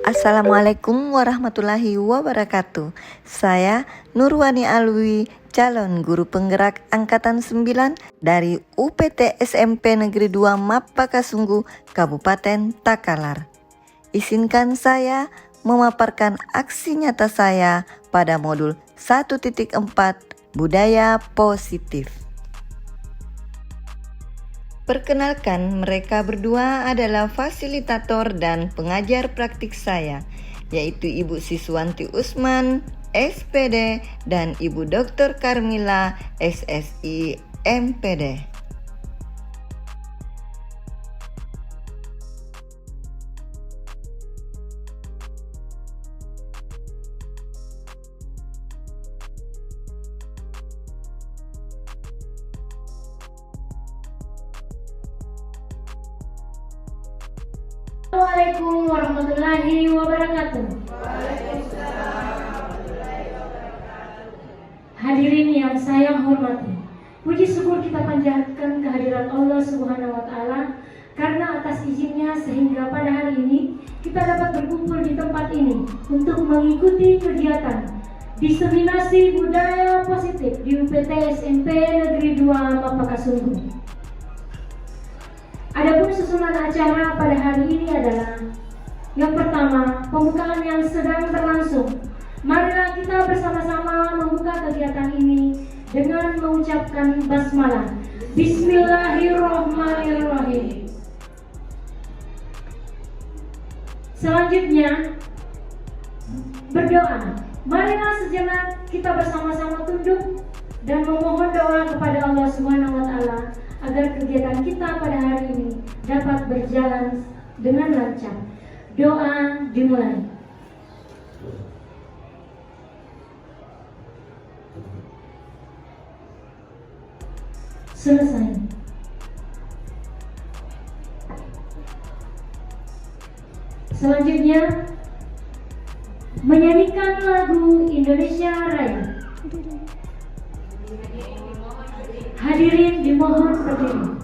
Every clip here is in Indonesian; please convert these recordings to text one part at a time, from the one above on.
Assalamualaikum warahmatullahi wabarakatuh. Saya Nurwani Alwi, calon guru penggerak Angkatan 9 dari UPT SMP Negeri 2 Mapakasunggu, Kabupaten Takalar. Izinkan saya memaparkan aksi nyata saya pada modul 1.4 Budaya Positif. Perkenalkan, mereka berdua adalah fasilitator dan pengajar praktik saya, yaitu Ibu Siswanti Usman, SPD, dan Ibu Dr. Karmila, SSI, MPD. Assalamualaikum warahmatullahi wabarakatuh. Hadirin yang saya hormati, puji syukur kita panjatkan kehadiran Allah Subhanahu wa Ta'ala karena atas izinnya sehingga pada hari ini kita dapat berkumpul di tempat ini untuk mengikuti kegiatan diseminasi budaya positif di UPT SMP Negeri 2 Mapakasunggu. Adapun susunan acara pada hari ini adalah yang pertama, pembukaan yang sedang berlangsung. Marilah kita bersama-sama membuka kegiatan ini dengan mengucapkan basmalah. Bismillahirrahmanirrahim. Selanjutnya, berdoa. Marilah sejenak kita bersama-sama tunduk dan memohon doa kepada Allah Subhanahu wa Ta'ala agar kegiatan kita pada hari ini dapat berjalan dengan lancar. Doa dimulai. Selesai. Selanjutnya, menyanyikan lagu Indonesia Raya. Hadirin dimohon berdiri.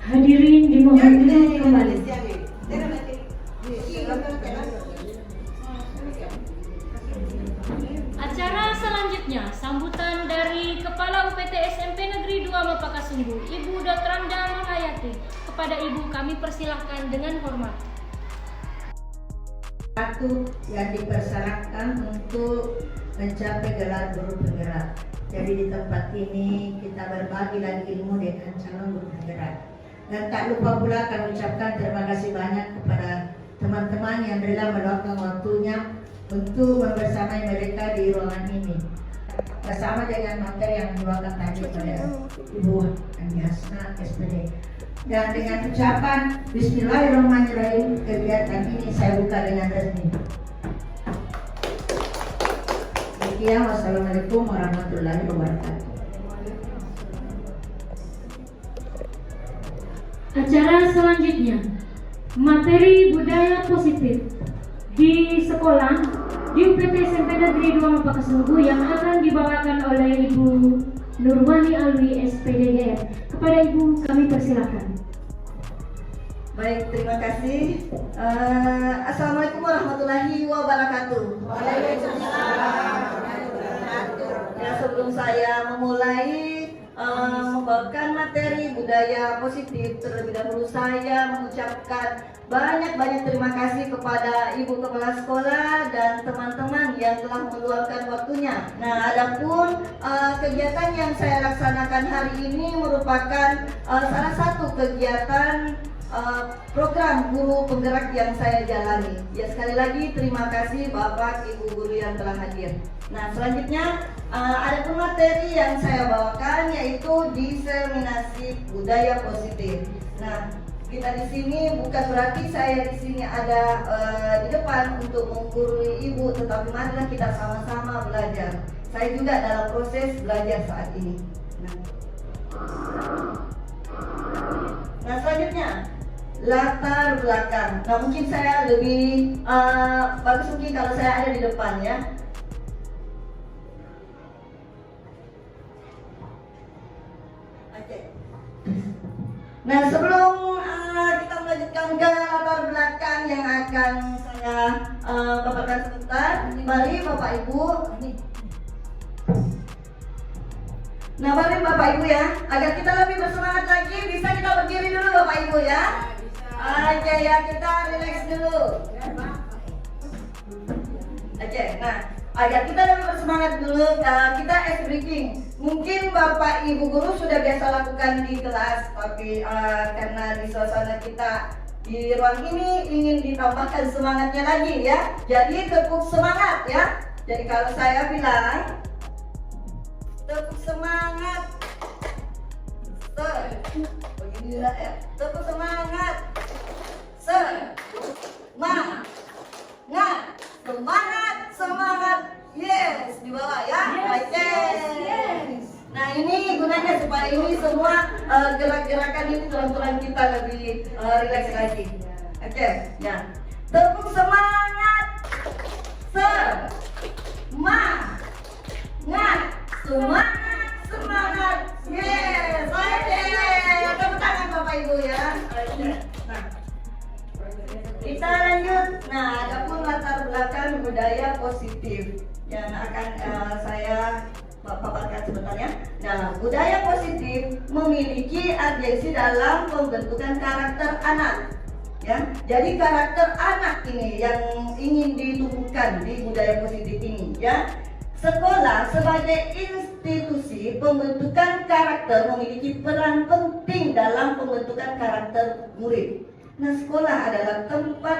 Hadirin dimohon duduk kembali. Acara selanjutnya, sambutan dari Kepala UPT SMP Negeri 2 Mapakasunggu, Ibu Dr. Anda Manghayati. Kepada Ibu kami persilahkan dengan hormat. Satu yang dipersyaratkan untuk mencapai gelar guru penggerak. Jadi di tempat ini kita berbagi lagi ilmu dengan calon guru penggerak. Dan tak lupa pula kami ucapkan terima kasih banyak kepada teman-teman yang rela meluangkan waktunya untuk membersamai mereka di ruangan ini bersama dengan materi yang dibawakan tadi pada Ibu Andi Hasna SPD. Dan dengan ucapan Bismillahirrahmanirrahim, kegiatan ini saya buka dengan resmi. Demikian, wassalamualaikum warahmatullahi wabarakatuh. Acara selanjutnya, materi budaya positif di sekolah di UPT SMP Negeri 2 Mapakasungguh yang akan dibawakan oleh Ibu Nurwani Alwi SPDGR. Kepada Ibu kami persilakan. Baik, terima kasih. Assalamualaikum warahmatullahi wabarakatuh. Ya, sebelum saya memulai membawakan materi budaya positif, terlebih dahulu saya mengucapkan banyak terima kasih kepada Ibu Kepala Sekolah dan teman-teman yang telah meluangkan waktunya. Nah, adapun kegiatan yang saya laksanakan hari ini merupakan salah satu kegiatan program guru penggerak yang saya jalani. Ya, sekali lagi terima kasih Bapak Ibu guru yang telah hadir. Nah, selanjutnya ada pun materi yang saya bawakan yaitu diseminasi budaya positif. Nah, kita di sini bukan berarti saya di sini ada di depan untuk menggurui Ibu, tetapi marilah kita sama-sama belajar. Saya juga dalam proses belajar saat ini. Nah, selanjutnya latar belakang. Nah, mungkin saya lebih bagus mungkin kalau saya ada di depan ya. Oke. Nah, sebelum kita melanjutkan ke latar belakang yang akan saya paparkan sebentar, mari Bapak Ibu. Nah, mari Bapak Ibu ya, agar kita lebih bersemangat lagi, bisa kita berdiri dulu Bapak Ibu ya. Oke ya, kita relax dulu. Oke, nah agar kita lebih bersemangat dulu, kita ice breaking. Mungkin Bapak Ibu guru sudah biasa lakukan di kelas, tapi karena di suasana kita di ruang ini ingin ditambahkan semangatnya lagi ya. Jadi tepuk semangat ya. Jadi kalau saya bilang tepuk semangat, beginilah ya. Tepuk semangat, semangat, yes, di bawah ya, yes. Nah, ini gunanya supaya ini semua gerak-gerakan ini tulang-tulang kita lebih rileks lagi. Oke, ya. Tepuk semangat, semangat, yes, oke. Tepuk tangan Bapak Ibu ya. Nah, kita lanjut. Nah, adapun latar belakang budaya positif yang akan saya paparkan sebentar ya. Nah, budaya positif memiliki agensi dalam pembentukan karakter anak. Ya, jadi karakter anak ini yang ingin ditumbuhkan di budaya positif ini ya. Sekolah sebagai institusi pembentukan karakter memiliki peran penting dalam pembentukan karakter murid. Nah, sekolah adalah tempat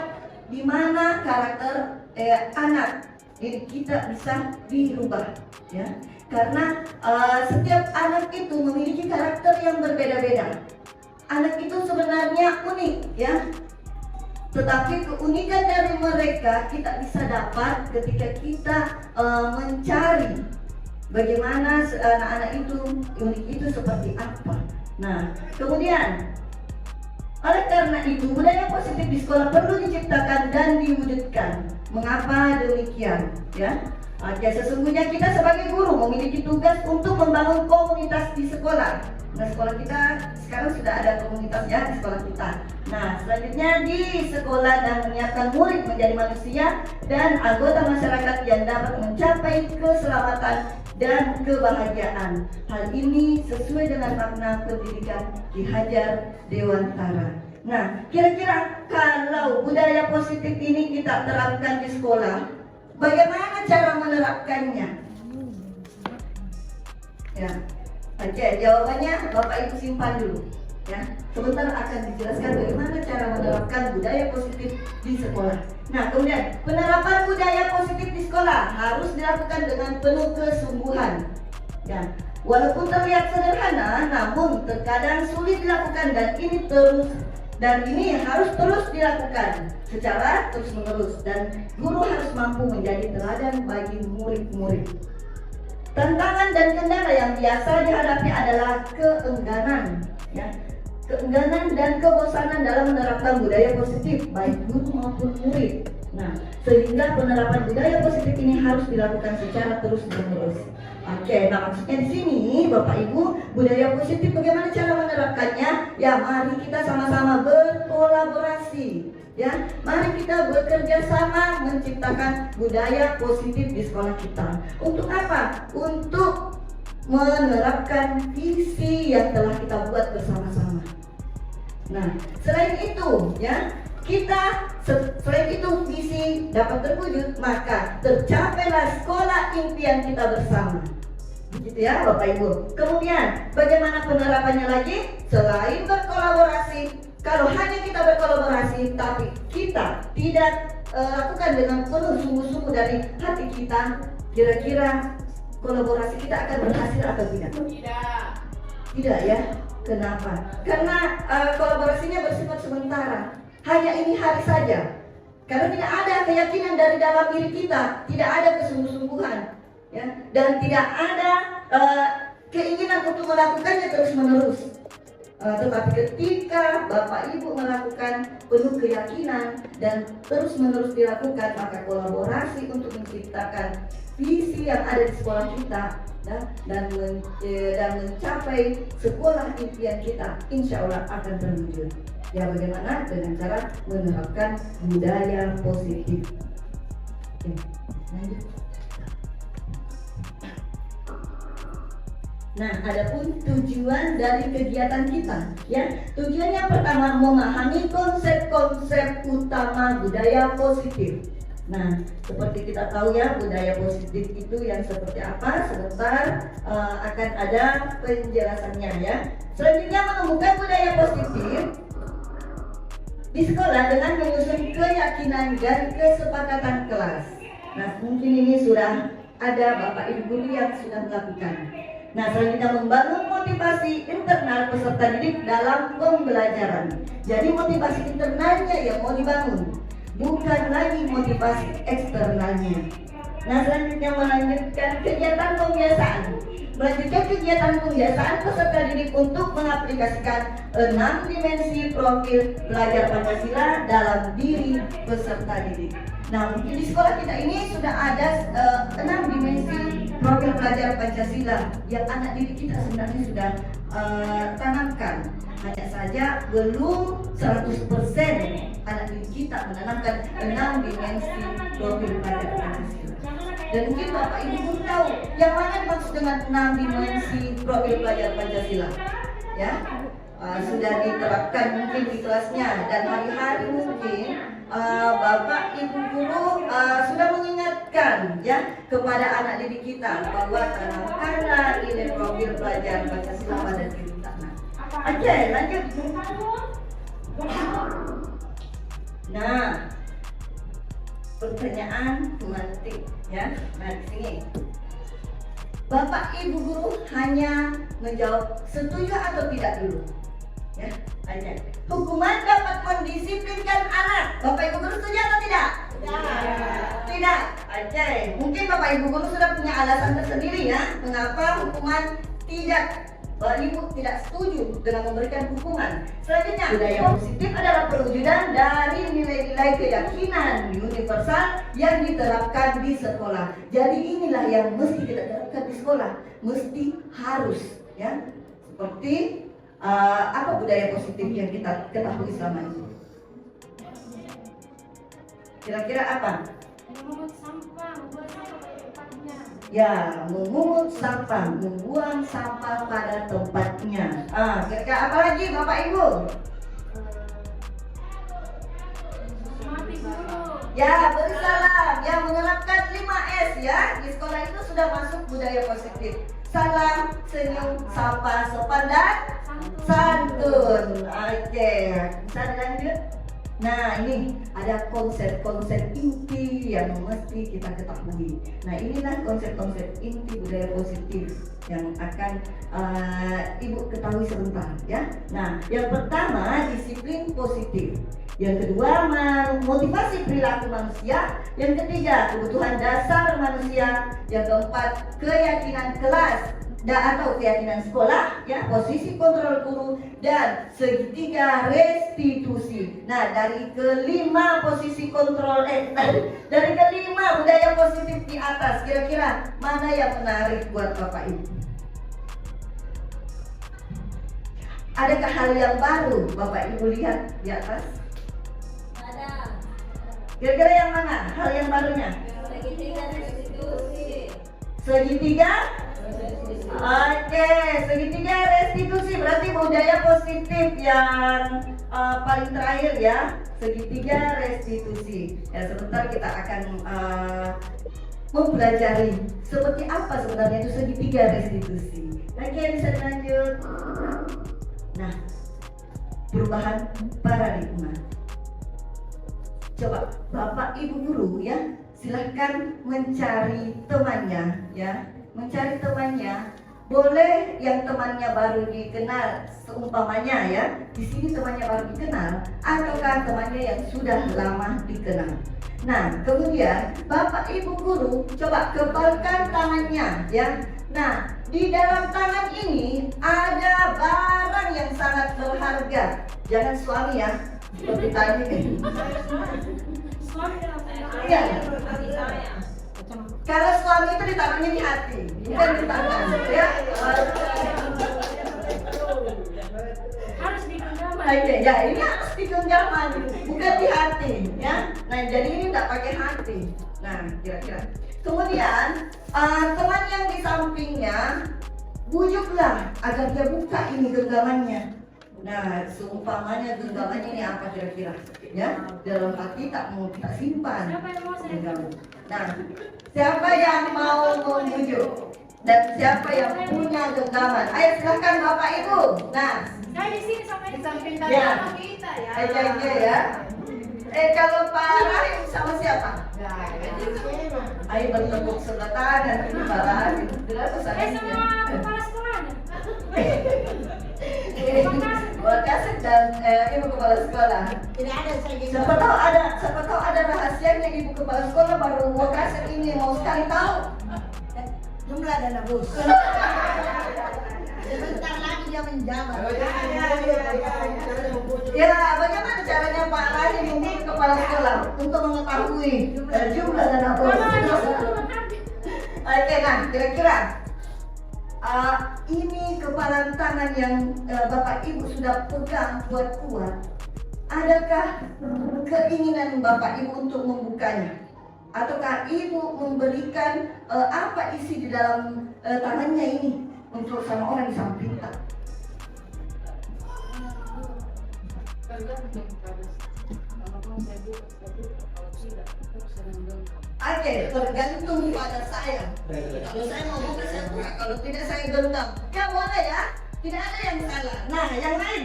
di mana karakter anak diri kita bisa dirubah ya. Karena setiap anak itu memiliki karakter yang berbeda-beda. Anak itu sebenarnya unik ya. Tetapi keunikan dari mereka kita bisa dapat ketika kita mencari bagaimana anak-anak itu unik itu seperti apa. Nah, kemudian oleh karena itu budaya positif di sekolah perlu diciptakan dan diwujudkan. Mengapa demikian? Ya, sesungguhnya kita sebagai guru memiliki tugas untuk membangun komunitas di sekolah. Nah, sekolah kita sekarang sudah ada komunitasnya di sekolah kita. Nah, selanjutnya di sekolah dan menyiapkan murid menjadi manusia dan anggota masyarakat yang dapat mencapai keselamatan dan kebahagiaan. Hal ini sesuai dengan makna pendidikan Ki Hajar Dewantara. Nah, kira-kira kalau budaya positif ini kita terapkan di sekolah, bagaimana cara menerapkannya? Ya. Oke, jawabannya Bapak Ibu simpan dulu. Ya, sebentar akan dijelaskan bagaimana cara menerapkan budaya positif di sekolah. Nah, kemudian penerapan budaya positif di sekolah harus dilakukan dengan penuh kesungguhan. Ya, walaupun terlihat sederhana, namun terkadang sulit dilakukan dan ini harus terus dilakukan secara terus-menerus dan guru harus mampu menjadi teladan bagi murid-murid. Tantangan dan kendala yang biasa dihadapi adalah keengganan, ya, keengganan dan kebosanan dalam menerapkan budaya positif baik guru maupun murid. Nah, sehingga penerapan budaya positif ini harus dilakukan secara terus-menerus. Oke, nah maksudnya di sini Bapak Ibu, budaya positif bagaimana cara menerapkannya? Ya, mari kita sama-sama berkolaborasi. Ya, mari kita bekerja sama menciptakan budaya positif di sekolah kita. Untuk apa? Untuk menerapkan visi yang telah kita buat bersama-sama. Nah, selain itu, ya, selain itu visi dapat terwujud, maka tercapailah sekolah impian kita bersama. Begitu ya Bapak Ibu. Kemudian bagaimana penerapannya lagi? Selain berkolaborasi, kalau hanya kita berkolaborasi tapi kita tidak lakukan dengan penuh sungguh-sungguh dari hati kita, kira-kira kolaborasi kita akan berhasil atau tidak? Tidak ya. Kenapa? Karena kolaborasinya bersifat sementara. Hanya ini hari saja. Karena tidak ada keyakinan dari dalam diri kita, tidak ada kesungguh-sungguhan, ya, dan tidak ada keinginan untuk melakukannya terus-menerus. Tetapi ketika Bapak Ibu melakukan penuh keyakinan dan terus-menerus dilakukan, maka kolaborasi untuk menciptakan visi yang ada di sekolah kita, ya, dan mencapai sekolah impian kita, insya Allah akan terwujud. Ya, bagaimana? Dengan cara menerapkan budaya positif. Oke, lanjut. Nah, adapun tujuan dari kegiatan kita, ya, tujuan yang pertama memahami konsep-konsep utama budaya positif. Nah, seperti kita tahu ya, budaya positif itu yang seperti apa? Sebentar akan ada penjelasannya ya. Selanjutnya menemukan budaya positif di sekolah dengan menyusun keyakinan dan kesepakatan kelas. Nah, mungkin ini sudah ada Bapak Ibu guru yang sudah melakukan. Nah, selanjutnya membangun motivasi internal peserta didik dalam pembelajaran. Jadi motivasi internalnya yang mau dibangun, bukan lagi motivasi eksternalnya. Nah, selanjutnya melanjutkan kegiatan pembiasaan. Melanjutkan kegiatan pembiasaan peserta didik untuk mengaplikasikan 6 dimensi profil pelajar Pancasila dalam diri peserta didik. Nah, mungkin di sekolah kita ini sudah ada 6 dimensi profil pelajar Pancasila yang anak didik kita sebenarnya sudah tanamkan. Hanya saja belum 100% anak didik kita menanamkan 6 dimensi profil pelajar Pancasila. Dan mungkin Bapak Ibu pun tahu yang mana dimaksud dengan 6 dimensi profil pelajar Pancasila, ya. Sudah diterapkan mungkin di kelasnya, dan hari-hari mungkin Bapak Ibu guru sudah mengingatkan ya kepada anak didik kita bahwa tanamkanlah nilai profil pelajar Pancasila pada diri kita. Oke, lanjut. Nah, pertanyaan pemantik ya. Nah, di sini Bapak Ibu guru hanya menjawab setuju atau tidak dulu. Ya, aja. Hukuman dapat mendisiplinkan anak. Bapak Ibu guru setuju atau tidak? Tidak. Oke. Mungkin Bapak Ibu guru sudah punya alasan tersendiri ya, mengapa hukuman tidak. Bapak Ibu tidak setuju dengan memberikan hukuman. Selanjutnya, budaya positif adalah perwujudan dari nilai-nilai keyakinan universal yang diterapkan di sekolah. Jadi inilah yang mesti kita terapkan di sekolah, mesti harus ya. Seperti apa budaya positif yang kita ketahui selama ini? Kira-kira apa? Memungut sampah, membuang sampah pada tempatnya. Ya, memungut sampah, membuang sampah pada tempatnya. Kira-kira apa lagi Bapak Ibu? Mati guru. Ya, bersalam. Ya, menerapkan 5S ya. Di sekolah itu sudah masuk budaya positif. Salam, senyum, sapa, sopan dan santun. betul. Oke, bisa dilanjut. Nah, ini ada konsep-konsep inti yang mesti kita ketahui. Nah, inilah konsep-konsep inti budaya positif yang akan Ibu ketahui sebentar ya. Nah, yang pertama disiplin positif. Yang kedua, motivasi perilaku manusia. Yang ketiga, kebutuhan dasar manusia. Yang keempat, keyakinan kelas atau keyakinan sekolah, ya, posisi kontrol guru, dan segitiga restitusi. Nah, dari kelima posisi kontrol dari kelima budaya positif di atas, kira-kira mana yang menarik buat Bapak Ibu? Adakah hal yang baru Bapak Ibu lihat di atas? Ada. Kira-kira yang mana hal yang barunya? Segitiga restitusi. Segitiga? Oke, segitiga restitusi berarti budaya positif yang paling terakhir ya, segitiga restitusi. Ya, sebentar kita akan mempelajari seperti apa sebenarnya itu segitiga restitusi. Oke, bisa dilanjut. Nah, perubahan paradigma. Coba Bapak Ibu guru ya, silahkan mencari temannya ya, mencari temannya. Boleh yang temannya baru dikenal, seumpamanya ya, di sini temannya baru dikenal, ataukah temannya yang sudah lama dikenal. Nah, kemudian Bapak Ibu guru coba kepalkan tangannya ya. Nah, di dalam tangan ini ada barang yang sangat berharga. Jangan suami ya, seperti tadi. Suami dalam tangan. Iya. Kalau suami itu ditaruhnya di hati, bukan di tangan, ya. Harus digenggam. Oke, ya ini harus di genggaman, bukan di hati, ya. Nah, jadi ini tidak pakai hati. Nah, kira-kira. Kemudian teman yang di sampingnya bujuklah agar dia buka ini genggamannya. Nah, seumpamanya genggamannya ini apa kira-kira? Ya, dalam hati tak mau kita simpan. Siapa yang mau saya Genggaman. Nah, siapa yang mau membujuk dan siapa yang punya genggaman? Ayo silahkan Bapak Ibu. Nah, Saya di sini sampai di samping ya. Sama kita ya. Aja ya. Kalau Pak Rahim sama siapa? Ayo bertepuk sebelah tangan Pak Rahim. Berapa sama kepala sekolahnya. Wakasit dan Ibu Kepala Sekolah. Tidak ada saya gitu. Siapa tahu ada rahasianya Ibu Kepala Sekolah baru Wakasit ini mau sekali tahu. Jumlah dana bos. Sebentar lagi dia menjabat. Ya, bagaimana caranya Pak Rahim menghubungi Kepala Sekolah untuk mengetahui jumlah dana bos? Oke, nah kira-kira ini kepalan tangan yang Bapak Ibu sudah pegang buat kuat. Adakah keinginan Bapak Ibu untuk membukanya? Ataukah Ibu memberikan apa isi di dalam tangannya ini untuk sama orang di samping kita? Oke, tergantung pada saya. Kalau saya mau buka saya buka, kalau tidak saya genggam. Ya boleh ya, tidak ada yang salah. Nah, yang lain,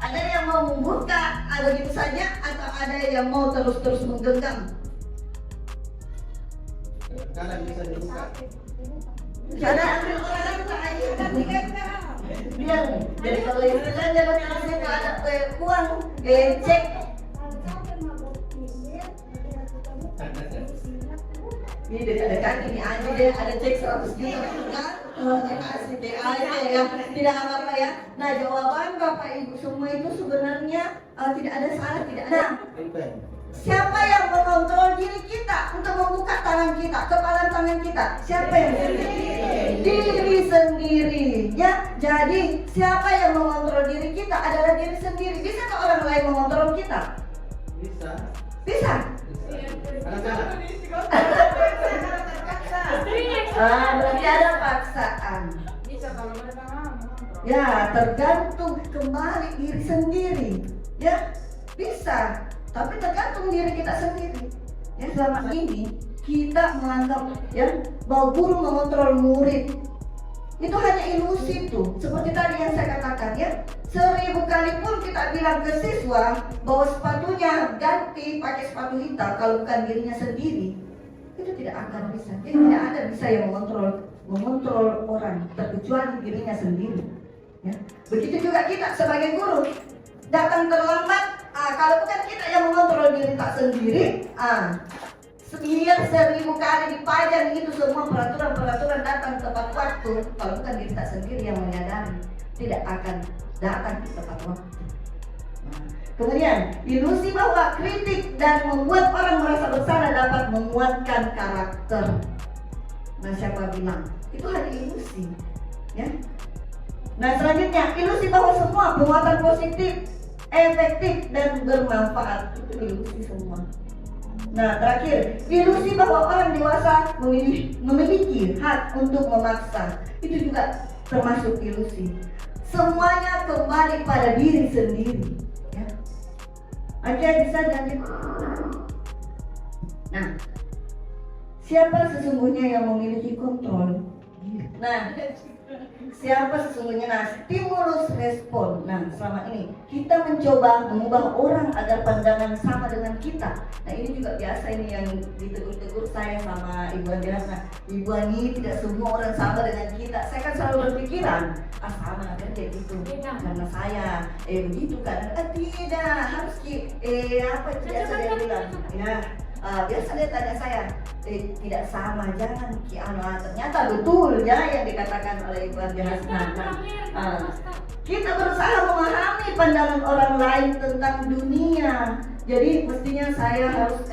ada yang mau membuka begitu saja atau ada yang mau terus-terus menggenggam? Kadang bisa dibuka. Ada ambil orang lain aja kan digenggam. Biar, jadi kalau itu saja kalau ada uang, cek. Ini dekat-dekat ini aja deh, ada cek 100 juta kan? Kasih deh aja ya, tidak apa-apa ya. Nah, jawaban Bapak Ibu semua itu sebenarnya tidak ada salah, tidak ada. Nah, siapa yang mengontrol diri kita untuk membuka tangan kita, kepala tangan kita? Siapa yang diri sendiri ya. Jadi siapa yang mengontrol diri kita adalah diri sendiri. Bisa ke orang lain mengontrol kita? Bisa. Bisa. Ada Berarti ada paksaan. Bisa kalau mereka mau. Ya, tergantung kembali diri sendiri. Ya, bisa. Tapi tergantung diri kita sendiri. Ya, selama ini kita menganggap ya bahwa guru mengontrol murid. Itu hanya ilusi tuh. Seperti tadi yang saya katakan ya, 1000 kali pun kita bilang ke siswa bahwa sepatunya ganti pakai sepatu hitam kalau bukan dirinya sendiri, itu tidak akan bisa. Jadi tidak ada bisa yang mengontrol orang terkecuali dirinya sendiri. Ya. Begitu juga kita sebagai guru datang terlambat, kalau bukan kita yang mengontrol diri tak sendiri, biar 1000 kali dipajang itu semua peraturan datang tepat waktu, kalau bukan diri tak sendiri yang menyadari, tidak akan datang di tepat waktu. Kemudian ilusi bahwa kritik dan membuat orang merasa bersalah dapat menguatkan karakter. Nah, siapa bilang itu hanya ilusi, ya? Nah, selanjutnya ilusi bahwa semua penguatan positif, efektif dan bermanfaat itu ilusi semua. Nah, terakhir, ilusi bahwa orang dewasa memiliki hak untuk memaksa, itu juga termasuk ilusi. Semuanya kembali pada diri sendiri, ya. Oke, bisa lanjut. Nah, siapa sesungguhnya yang memiliki kontrol? Nah, siapa sesungguhnya? Nah, stimulus respon. Nah, selama ini kita mencoba mengubah orang agar pandangan sama dengan kita. Nah, ini juga biasa ini yang ditegur-tegur saya sama Ibu Andreas. Nah, Ibu Ani, tidak semua orang sama dengan kita. Saya kan selalu berpikiran, sama kan kayak gitu. Karena saya begitu kan. Tidak, harus apa biasa dia bilang. Ya. Biasa dia tanya saya, tidak sama, jangan ternyata betul ya yang dikatakan oleh Ibu Andreas. Kita berusaha memahami pandangan orang lain tentang dunia. Jadi mestinya saya harus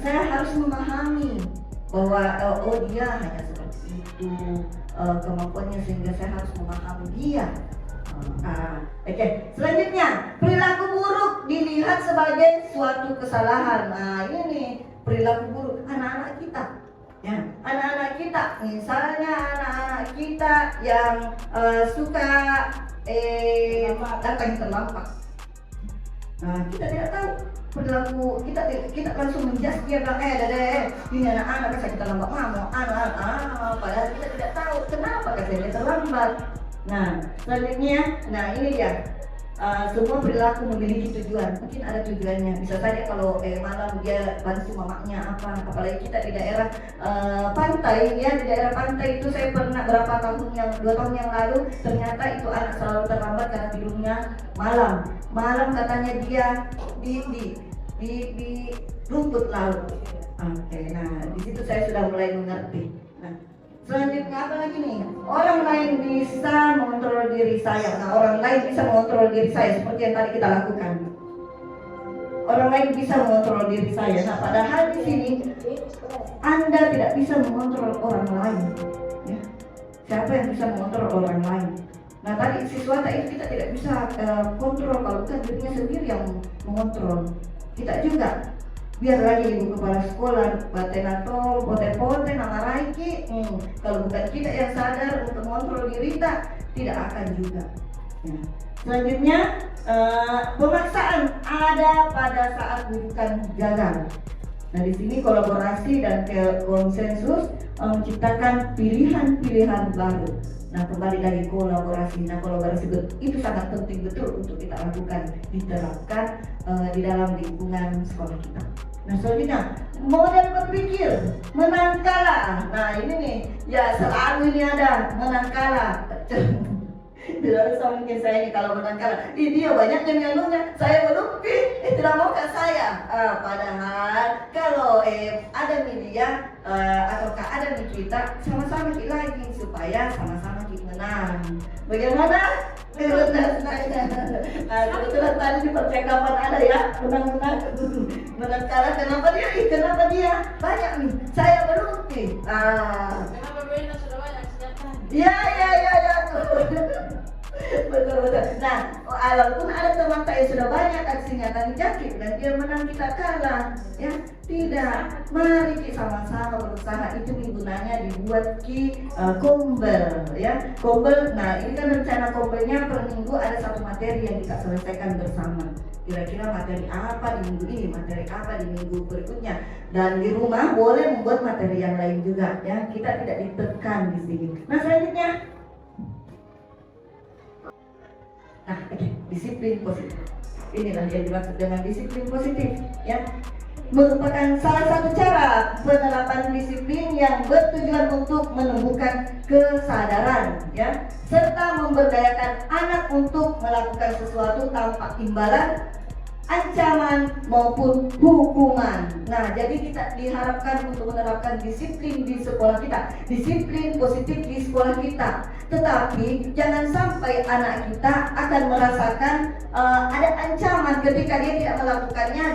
saya harus memahami bahwa dia hanya seperti itu kemampuannya, sehingga saya harus memahami dia. Oke. Selanjutnya, perilaku buruk dilihat sebagai suatu kesalahan. Nah, ini nih perilaku buruk anak-anak kita. Ya, anak-anak kita, misalnya anak-anak kita yang suka datang terlambat. Nah, kita tidak tahu perilaku kita langsung menjudge dia bilang ini anak-anak kasih kita lambat padahal kita tidak tahu kenapa kasih dia terlambat. Nah, selanjutnya, ini dia. Semua perilaku memiliki tujuan. Mungkin ada tujuannya. Bisa saja kalau malam dia bantu mamanya apalagi kita di daerah pantai ya, di daerah pantai itu saya pernah 2 tahun yang lalu, ternyata itu anak selalu terlambat karena tidurnya malam katanya dia di rumput laut. Oke, nah di situ saya sudah mulai mengerti. Nah, selanjutnya apa lagi nih? Orang lain bisa mengontrol diri saya. Nah, orang lain bisa mengontrol diri saya seperti yang tadi kita lakukan. Orang lain bisa mengontrol diri saya. Nah, padahal di sini Anda tidak bisa mengontrol orang lain. Ya. Siapa yang bisa mengontrol orang lain? Nah, tadi siswa tadi kita tidak bisa kontrol kalau bukan dirinya sendiri yang mengontrol. Kita juga. Biar lagi ibu kepala sekolah, batenator, pote-pote, nama raiki, kalau bukan kita yang sadar untuk mengontrol diri kita, tidak akan juga. Ya. Selanjutnya, pemaksaan ada pada saat bukan gagal. Nah, di sini kolaborasi dan konsensus menciptakan pilihan-pilihan baru. Nah, kembali dari kolaborasi. Nah, kolaborasi itu sangat penting betul untuk kita lakukan, diterapkan di dalam lingkungan sekolah kita. Nah, selanjutnya model berpikir menang kalah. Nah, ini nih ya selalu ini ada menang kalah. Tidak sama mungkin saya ini kalau menang kalah. Dia banyaknya menganunya, saya belum tidak mau ke saya. Padahal kalau ada media ataukah ada di kita sama-sama kita lagi supaya sama-sama kita menang. Bagaimana? Kebetulan tadi di percakapan ada ya menang kalah. Kenapa dia banyak nih? Saya belum nih. Kenapa beda sudah banyak senjata? Ya. Betul. Nah, walaupun ada teman saya sudah banyak aksinya tadi jakit dan dia menang kita kalah, ya tidak. Mari kita sama-sama berusaha. Itu gunanya dibuat kombel, ya kombel. Nah, ini kan rencana kombelnya per minggu ada 1 materi yang kita selesaikan bersama. kira-kira materi apa di minggu ini, materi apa di minggu berikutnya. Dan di rumah boleh membuat materi yang lain juga ya. Kita tidak ditekan di sini. Nah, selanjutnya. Nah, disiplin positif. Inilah yang dimaksud dengan disiplin positif ya. Merupakan salah satu cara penerapan disiplin yang bertujuan untuk menumbuhkan kesadaran ya, serta memberdayakan anak untuk melakukan sesuatu tanpa imbalan, ancaman maupun hukuman. Nah, jadi kita diharapkan untuk menerapkan disiplin di sekolah kita, disiplin positif di sekolah kita. Tetapi jangan sampai anak kita akan merasakan ada ancaman ketika dia tidak melakukannya.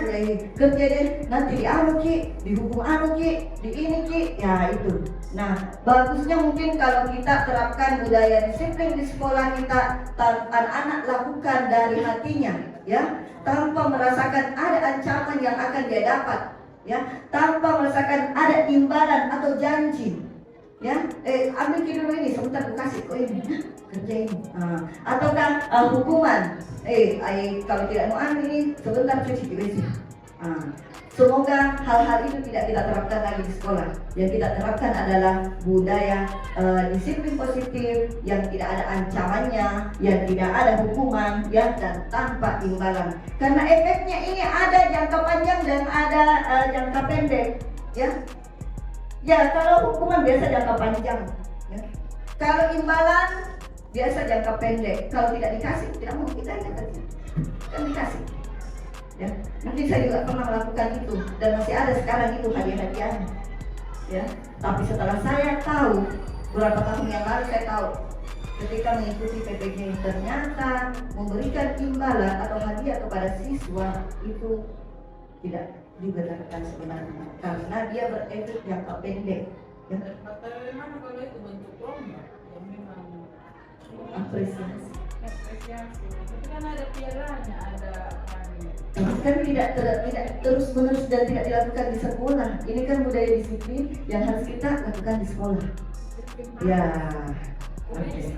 Kerja deh, nanti di anu ki, dihukum anu ki, di ini ki, ya itu. Nah, bagusnya mungkin kalau kita terapkan budaya disiplin di sekolah kita, anak-anak lakukan dari hatinya, ya, tanpa merasakan ada ancaman yang akan dia dapat, ya, tanpa merasakan ada imbalan atau janji. Ya, ambil dulu ini, sebentar aku kasih kok ini, kerja ini, ataukah hukuman, kalau tidak mau ambil ini, sebentar cuci di WC. Semoga hal-hal itu tidak kita terapkan lagi di sekolah. Yang kita terapkan adalah budaya disiplin positif yang tidak ada ancamannya, yang tidak ada hukuman, ya, dan tanpa imbalan. Karena efeknya ini ada jangka panjang dan ada jangka pendek, ya. Ya, kalau hukuman biasa jangka panjang, ya. Kalau imbalan biasa jangka pendek. Kalau tidak dikasih, tidak mau kita ingat aja. Kan dikasih. Ya, mungkin saya juga pernah melakukan itu dan masih ada sekarang itu hadiah-hadiahnya. Ya, tapi setelah saya tahu beberapa tahun yang lalu saya tahu ketika mengikuti PPG ternyata memberikan imbalan atau hadiah kepada siswa itu tidak dibenarkan sebenarnya karena dia berefek jangka pendek. Ya. Materi mana kalau itu bentuk lomba yang memang Apresiasi. tapi kan ada pialanya, ada Kan tidak terus menerus dan tidak dilakukan di sekolah. Ini kan budaya disiplin yang harus kita lakukan di sekolah. Ya. Oke.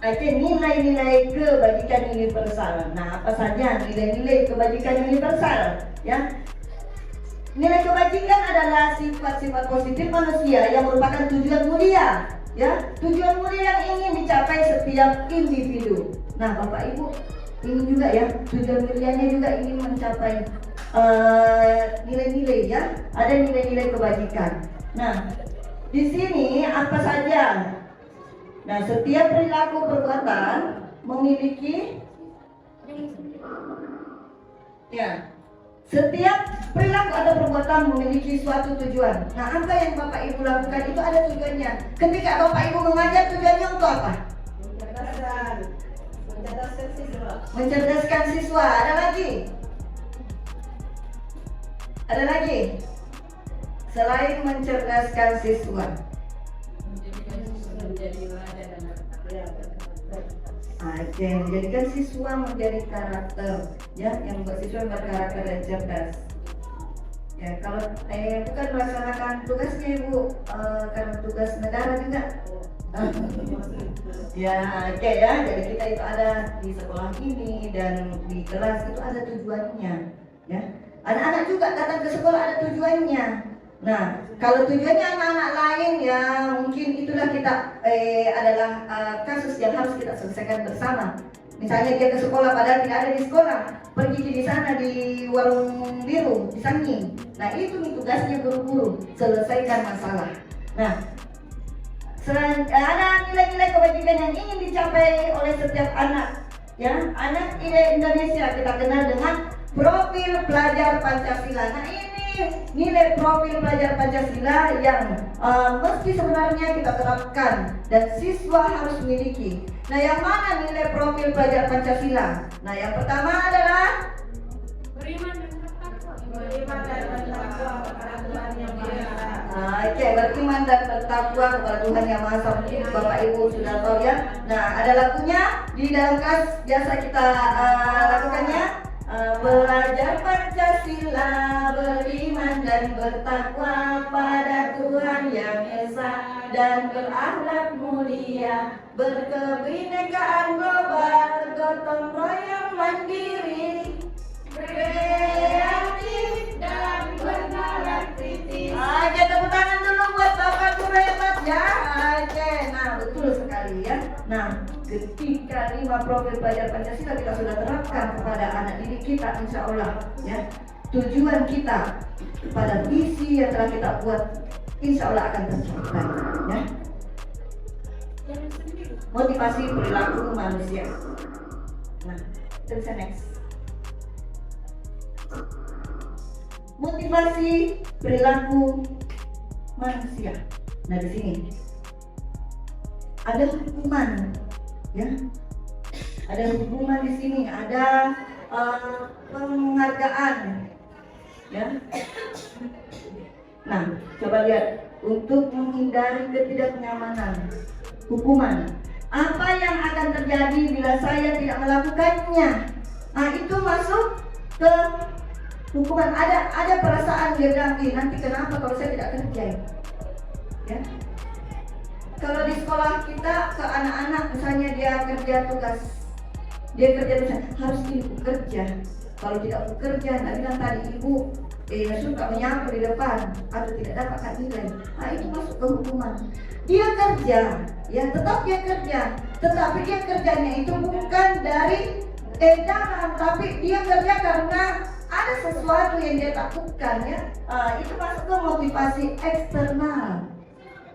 Oke, nilai-nilai kebajikan universal. Nah, apa saja nilai-nilai kebajikan universal? Ya. Nilai kebajikan adalah sifat-sifat positif manusia yang merupakan tujuan mulia. Ya, tujuan mulia yang ingin dicapai setiap individu. Nah, Bapak Ibu, ini juga ya, tujuan mulianya juga ingin mencapai nilai-nilai ya. Ada nilai-nilai kebajikan. Nah, di sini apa saja? Nah, setiap perilaku perbuatan memiliki ya. Setiap perilaku atau perbuatan memiliki suatu tujuan. Nah, apa yang Bapak Ibu lakukan itu ada tujuannya. Ketika Bapak Ibu mengajar, tujuannya untuk apa? Mencerdaskan siswa. Ada lagi? Ada lagi? Selain mencerdaskan siswa, menjadikan siswa menjadi karakter, ya, yang membuat siswa berkarakter dan cerdas. Ya, kalau bukan melaksanakan tugasnya Ibu, karena tugas negara juga. Ya, oke ya. Jadi kita itu ada di sekolah ini dan di kelas itu ada tujuannya, ya. Anak-anak juga datang ke sekolah ada tujuannya. Nah, kalau tujuannya anak-anak lain ya mungkin itulah kita adalah kasus yang harus kita selesaikan bersama. Misalnya dia ke sekolah padahal tidak ada di sekolah, pergi di sana di warung biru, di Sangi. Nah, itu nih tugasnya guru-guru, selesaikan masalah. Nah, ada nilai-nilai kebajikan yang ingin dicapai oleh setiap anak. Ya, anak Indonesia kita kenal dengan profil pelajar Pancasila. Nah, ini nilai profil pelajar Pancasila yang mesti sebenarnya kita terapkan dan siswa harus miliki. Nah, yang mana nilai profil pelajar Pancasila? Nah, yang pertama adalah beriman dan bertakwa kepada Tuhan yang Maha Esa. Oke, beriman dan bertakwa kepada Tuhan yang Maha Esa. Mungkin Bapak Ibu sudah tahu ya. Nah, ada lagunya di dalam kelas biasa kita lakukannya. Belajar Pancasila, beriman dan bertakwa pada Tuhan yang Esa. dan berakhlak mulia, berkebinekaan global, gotong royong mandiri, kreatif dan bernalar kritis. Oke, tepuk tangan dulu buat Bapak Guru hebat ya. Oke, nah betul sekali ya. Nah, ketika 5 profil pelajar Pancasila kita sudah terapkan kepada anak didik kita, insya Allah ya, tujuan kita pada visi yang telah kita buat insya Allah akan tercapai ya. Motivasi perilaku manusia. Nah, terus next. Motivasi perilaku manusia. Nah, di sini ada hukuman ya. Ada hukuman di sini, ada penghargaan ya. Nah, coba lihat, untuk menghindari ketidaknyamanan, hukuman. Apa yang akan terjadi bila saya tidak melakukannya? Nah, itu masuk ke hukuman. Ada perasaan dia bilang, nanti kenapa kalau saya tidak kerja? Ya. Kalau di sekolah kita ke anak-anak, misalnya dia kerja tugas, harus ibu kerja. Kalau tidak bekerja, nanti bilang tadi ibu suka menyapu di depan atau tidak dapatkan nilai. Nah, itu masuk ke hukuman. Dia kerja, ya tetap dia kerja, tetapi dia kerjanya itu bukan dari edaran, tapi dia kerja karena ada sesuatu yang dia lakukan ya. Itu masuk ke motivasi eksternal.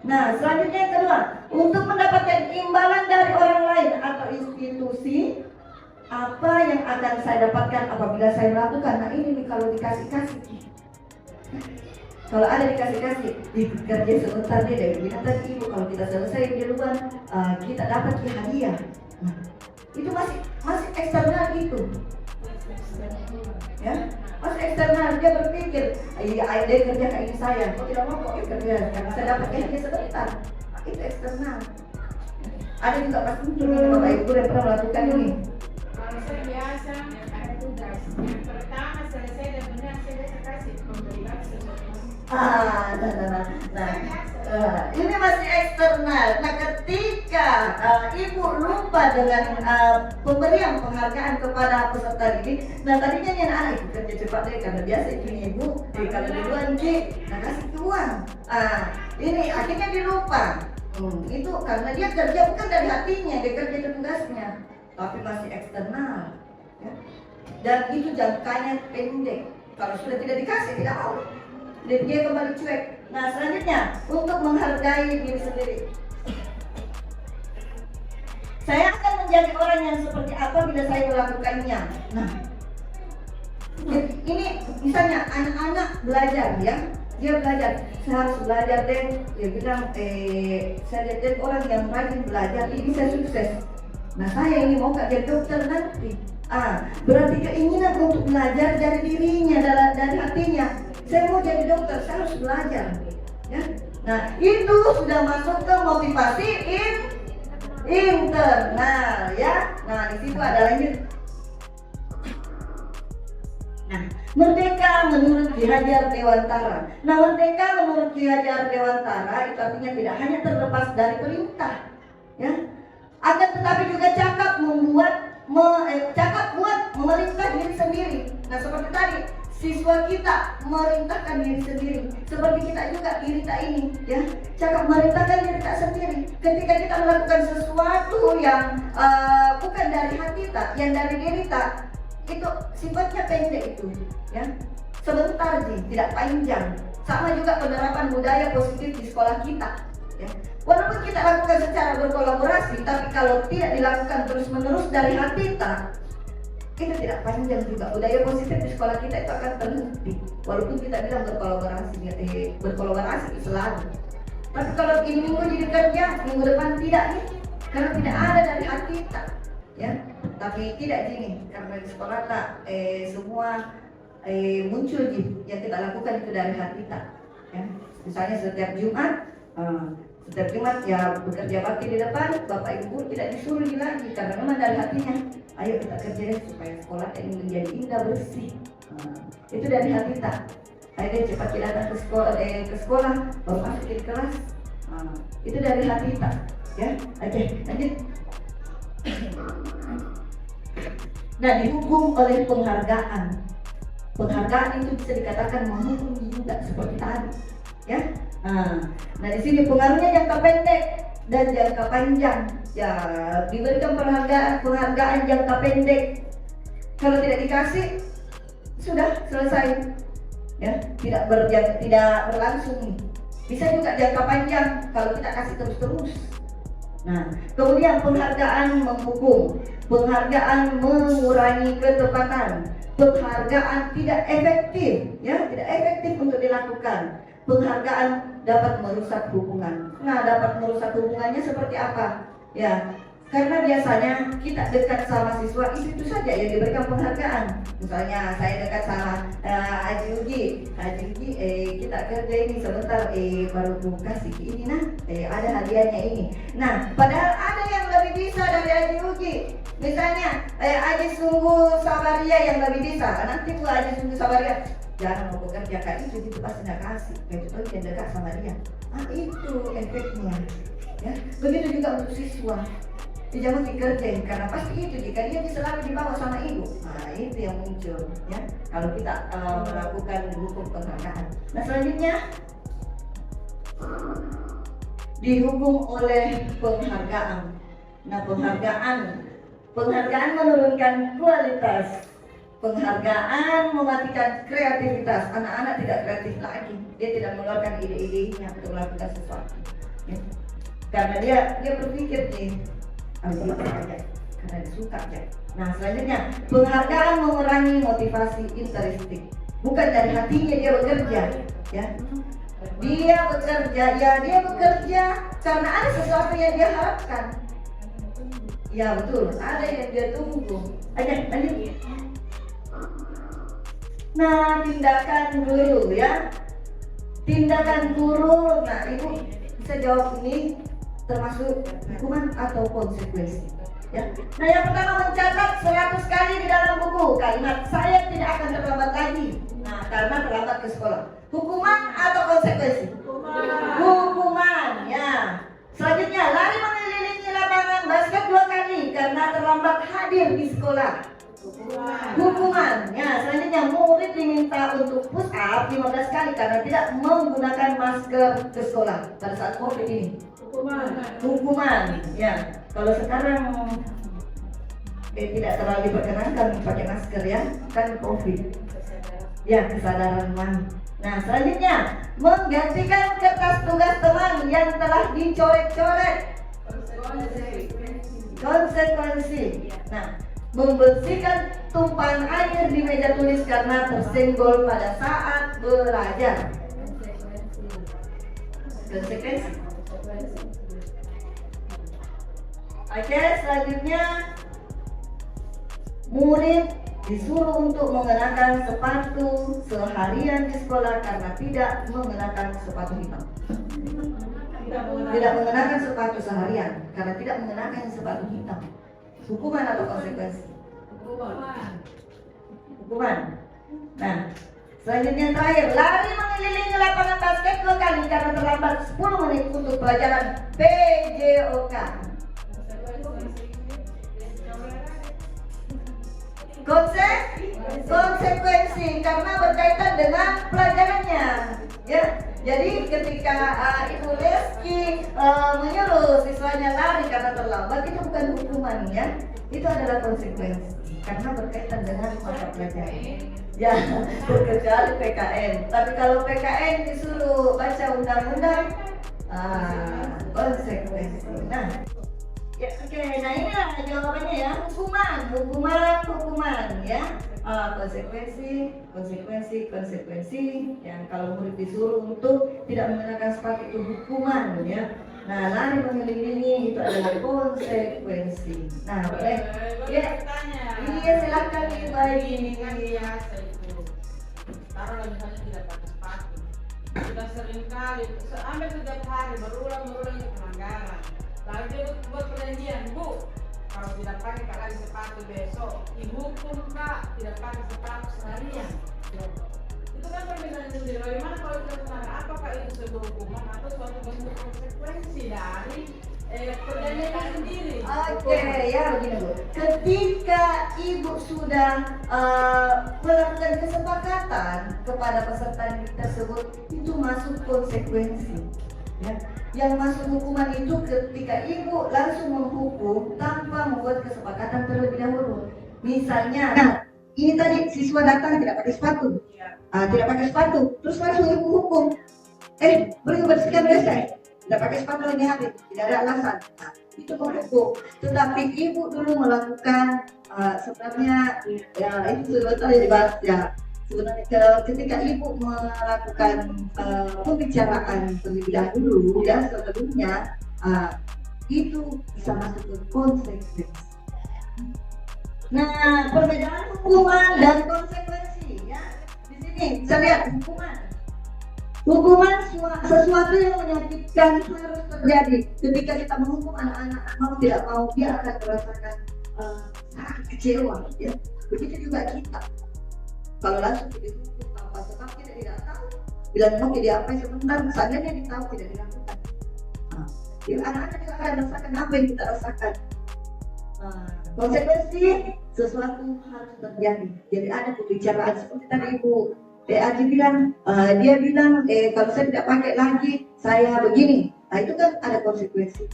Nah, selanjutnya yang kedua, untuk mendapatkan imbalan dari orang lain atau institusi, apa yang akan saya dapatkan apabila saya melakukan? Nah, ini nih kalau dikasih-kasih. Kalau ada dikasih-kasih, kerja sebentar dia dari binatang ibu. Kalau kita selesai di luar, kita dapat hadiah. Nah, itu masih eksternal itu. Ya, masih eksternal. Dia berpikir, dia kerja kayak ini saya. Kok tidak mau kok kerja karena saya dapat hadiah sebentar. Nah, itu eksternal. Ada juga pasti muncul Bapak Ibu yang pernah melakukan ini. Kalau saya biasa ada tugas. Yang pertama selesai dan benar saya kasih pemberian sesuatu. Ini masih eksternal. Nah, ketika ibu lupa dengan pemberian penghargaan kepada peserta didik, nah tadinya nih anak ibu kerja cepat deh karena biasa itu ibu, kalau duluan nah kasih uang. Ini akhirnya dilupa. Itu karena dia kerja bukan dari hatinya, dia kerja itu tugasnya, tapi masih eksternal. Ya. Dan itu jangkanya pendek. Kalau sudah tidak dikasih tidak mau. Dia kembali cuek. Nah, selanjutnya untuk menghargai diri sendiri. Saya akan menjadi orang yang seperti apa bila saya melakukannya. Nah, ini misalnya anak-anak belajar ya, dia belajar. Saya harus belajar deh. Dia bilang, saya lihat orang yang rajin belajar ini bisa sukses. Nah, saya ini mau gak jadi dokter nanti. Berarti keinginan untuk belajar dari dirinya, dari hatinya. Saya mau jadi dokter, saya harus belajar. Ya. Nah, itu sudah masuk ke motivasi internal ya. Nah, di situ ada lanjut. Nah, merdeka menurut Ki Hajar Dewantara. Nah, merdeka menurut Ki Hajar Dewantara itu artinya tidak hanya terlepas dari perintah, ya. Akan tetapi juga cakap buat memerintah diri sendiri. Nah, seperti tadi siswa kita merintahkan diri sendiri, seperti kita juga diri kita ini, ya, cakap merintahkan diri kita sendiri. Ketika kita melakukan sesuatu yang bukan dari hati kita, yang dari diri kita, itu sifatnya pendek itu, ya, sebentar sih, tidak panjang. Sama juga penerapan budaya positif di sekolah kita, ya. Walaupun kita lakukan secara berkolaborasi, tapi kalau tidak dilakukan terus-menerus dari hati kita, itu tidak panjang juga. Budaya positif di sekolah kita itu akan terhenti. Walaupun kita bilang berkolaborasi selalu. Tapi kalau ini minggu jadi kerja, minggu depan tidak nih, karena tidak ada dari hati kita, ya. Tapi tidak gini, karena di sekolah tak semua muncul yang kita lakukan itu dari hati kita, ya. Misalnya setiap Jumat ya bekerja bakti di depan, Bapak Ibu tidak disuruh lagi karena memang dari hatinya. Ayo kita kerja supaya sekolah ini menjadi indah bersih. Itu dari hati kita. Ayo cepat kita datang ke sekolah, baru masuk ke kelas. Itu dari hati kita, ya. Oke, lanjut. Nah, dihukum oleh penghargaan. Penghargaan itu bisa dikatakan menghukum juga seperti tadi, ya. Nah, di sini pengaruhnya jangka pendek dan jangka panjang. Ya, diberikan penghargaan jangka pendek. Kalau tidak dikasih, sudah selesai, ya. Tidak berlangsung nih. Bisa juga jangka panjang kalau kita kasih terus-terus. Nah, kemudian penghargaan menghukum, penghargaan mengurangi ketepatan, penghargaan tidak efektif, ya, tidak efektif untuk dilakukan. Penghargaan dapat merusak hubungan. Nah, dapat merusak hubungannya seperti apa? Ya, karena biasanya kita dekat sama siswa itu saja yang diberikan penghargaan. Misalnya saya dekat sama Haji Uji, kita kerja ini sebentar, baru aku kasih ini nah, ada hadiahnya ini. Nah, padahal ada yang lebih bisa dari Haji Uji. Misalnya Haji Sungguh Sabaria yang lebih bisa. Nanti Bu Haji Sungguh Sabaria, jangan mau bekerja kayak itu pasti nggak kasih. Kecuali yang dekat sama dia. Itu efeknya. Ya, begitu juga untuk siswa. Jangan dikerjain karena pasti itu jika dia selalu dibawa sama ibu. Nah, itu yang muncul, ya. Kalau kita melakukan hukum penghargaan. Nah, selanjutnya dihukum oleh penghargaan. Nah, penghargaan menurunkan kualitas. Penghargaan mematikan kreativitas. Anak-anak tidak kreatif lagi. Dia tidak mengeluarkan ide-idenya untuk melakukan sesuatu, ya. Karena dia berpikir nih, aja karena dia suka aja. Nah, selanjutnya penghargaan mengurangi motivasi intrinsik. Bukan dari hatinya dia bekerja, ya. Dia bekerja karena ada sesuatu yang dia harapkan. Ya betul, ada yang dia tunggu. Aja, lanjut. Nah, tindakan guru, ya. Tindakan guru. Nah, ibu bisa jawab ini termasuk hukuman atau konsekuensi, ya. Nah, yang pertama mencatat 100 kali di dalam buku kalimat saya tidak akan terlambat lagi. Nah, karena terlambat ke sekolah. Hukuman atau konsekuensi? Hukuman, ya. Selanjutnya lari mengelilingi lapangan basket 2 kali karena terlambat hadir di sekolah. Hukuman. Ya, selanjutnya murid diminta untuk push up 15 kali karena tidak menggunakan masker ke sekolah pada saat COVID ini. Hukuman, ya. Kalau sekarang tidak terlalu diperkenankan pakai masker, ya, kan COVID. Ya, kesadaran mami. Nah, selanjutnya menggantikan kertas tugas teman yang telah dicoret-coret. Konsekuensi. Nah, membersihkan tumpahan air di meja tulis karena tersenggol pada saat belajar. Konsekuensi. Oke, selanjutnya murid disuruh untuk mengenakan sepatu seharian di sekolah karena tidak mengenakan sepatu hitam. Tidak mengenakan sepatu seharian karena tidak mengenakan sepatu hitam. Hukuman atau konsekuensi? Hukuman. Nah, selanjutnya yang terakhir, lari mengelilingi lapangan basket 2 kali karena terlambat 10 menit untuk pelajaran PJOK. Konsekuensi karena berkaitan dengan pelajarannya, ya. Jadi ketika Ibu Reski menyuruh siswanya lari karena terlambat, itu bukan hukuman, ya. Itu adalah konsekuensi karena berkaitan dengan mata pelajaran. Ya, kecuali PKN. Tapi kalau PKN disuruh baca undang-undang, konsekuensi. Nah, ya, oke. Nah, inilah jawabannya, ya. Hukuman, ya. Konsekuensi. Yang kalau murid disuruh untuk tidak mengenakan sepatu itu hukuman, ya. Nah, lari mengelilingi itu adalah konsekuensi. Nah, boleh. Ya. Iya, silakan Ibu. Taruh lagi misalnya tidak pakai sepatu. Sudah sering kali, hampir setiap hari berulang itu pelanggaran. Lalu dia buat perjanjian, Bu, kalau tidak pakai lagi sepatu besok, dihukum Kak, tidak pakai sepatu seharian. Itu kan Bukan perbedaan itu sendiri. Bagaimana kalau kita tanya apakah itu sebuah hukuman atau suatu bentuk konsekuensi dari perjanjian itu sendiri? Oke, ya begini Bu. Ketika ibu sudah melakukan kesepakatan kepada peserta didik tersebut, itu masuk konsekuensi. Ya. Yang masuk hukuman itu ketika ibu langsung menghukum tanpa membuat kesepakatan terlebih dahulu. Misalnya, nah, ini tadi siswa datang tidak pakai sepatu, tidak pakai sepatu, terus langsung ibu hukum. Boleh bersihkan selesai. Tidak pakai sepatu lagi hari, tidak ada alasan. Nah, itu menghukum. Tetapi ibu dulu melakukan sebenarnya ya itu sudah tadi dibahas ya. Sebenarnya ketika ibu melakukan pembicaraan terlebih dahulu ya sebelumnya itu bisa masuk ke konsekuensi. Nah, perbedaan hukuman dan konsekuensi ya. Di sini saya lihat hukuman sesuatu yang menyakitkan harus terjadi. Ketika kita menghukum anak-anak, mau tidak mau dia akan merasakan sangat kecewa ya. Begitu juga kita. Kalau langsung dihukum tanpa sebab kita tidak tahu, bilang mau diapain sebentar, seandainya dia tahu tidak dilakukan. Anak-anak juga akan merasakan apa yang kita rasakan. Konsekuensi sesuatu harus terjadi. Jadi ada pembicaraan seperti tadi Ibu Aji bilang, dia bilang kalau saya tidak pakai lagi saya begini. Nah itu kan ada konsekuensi.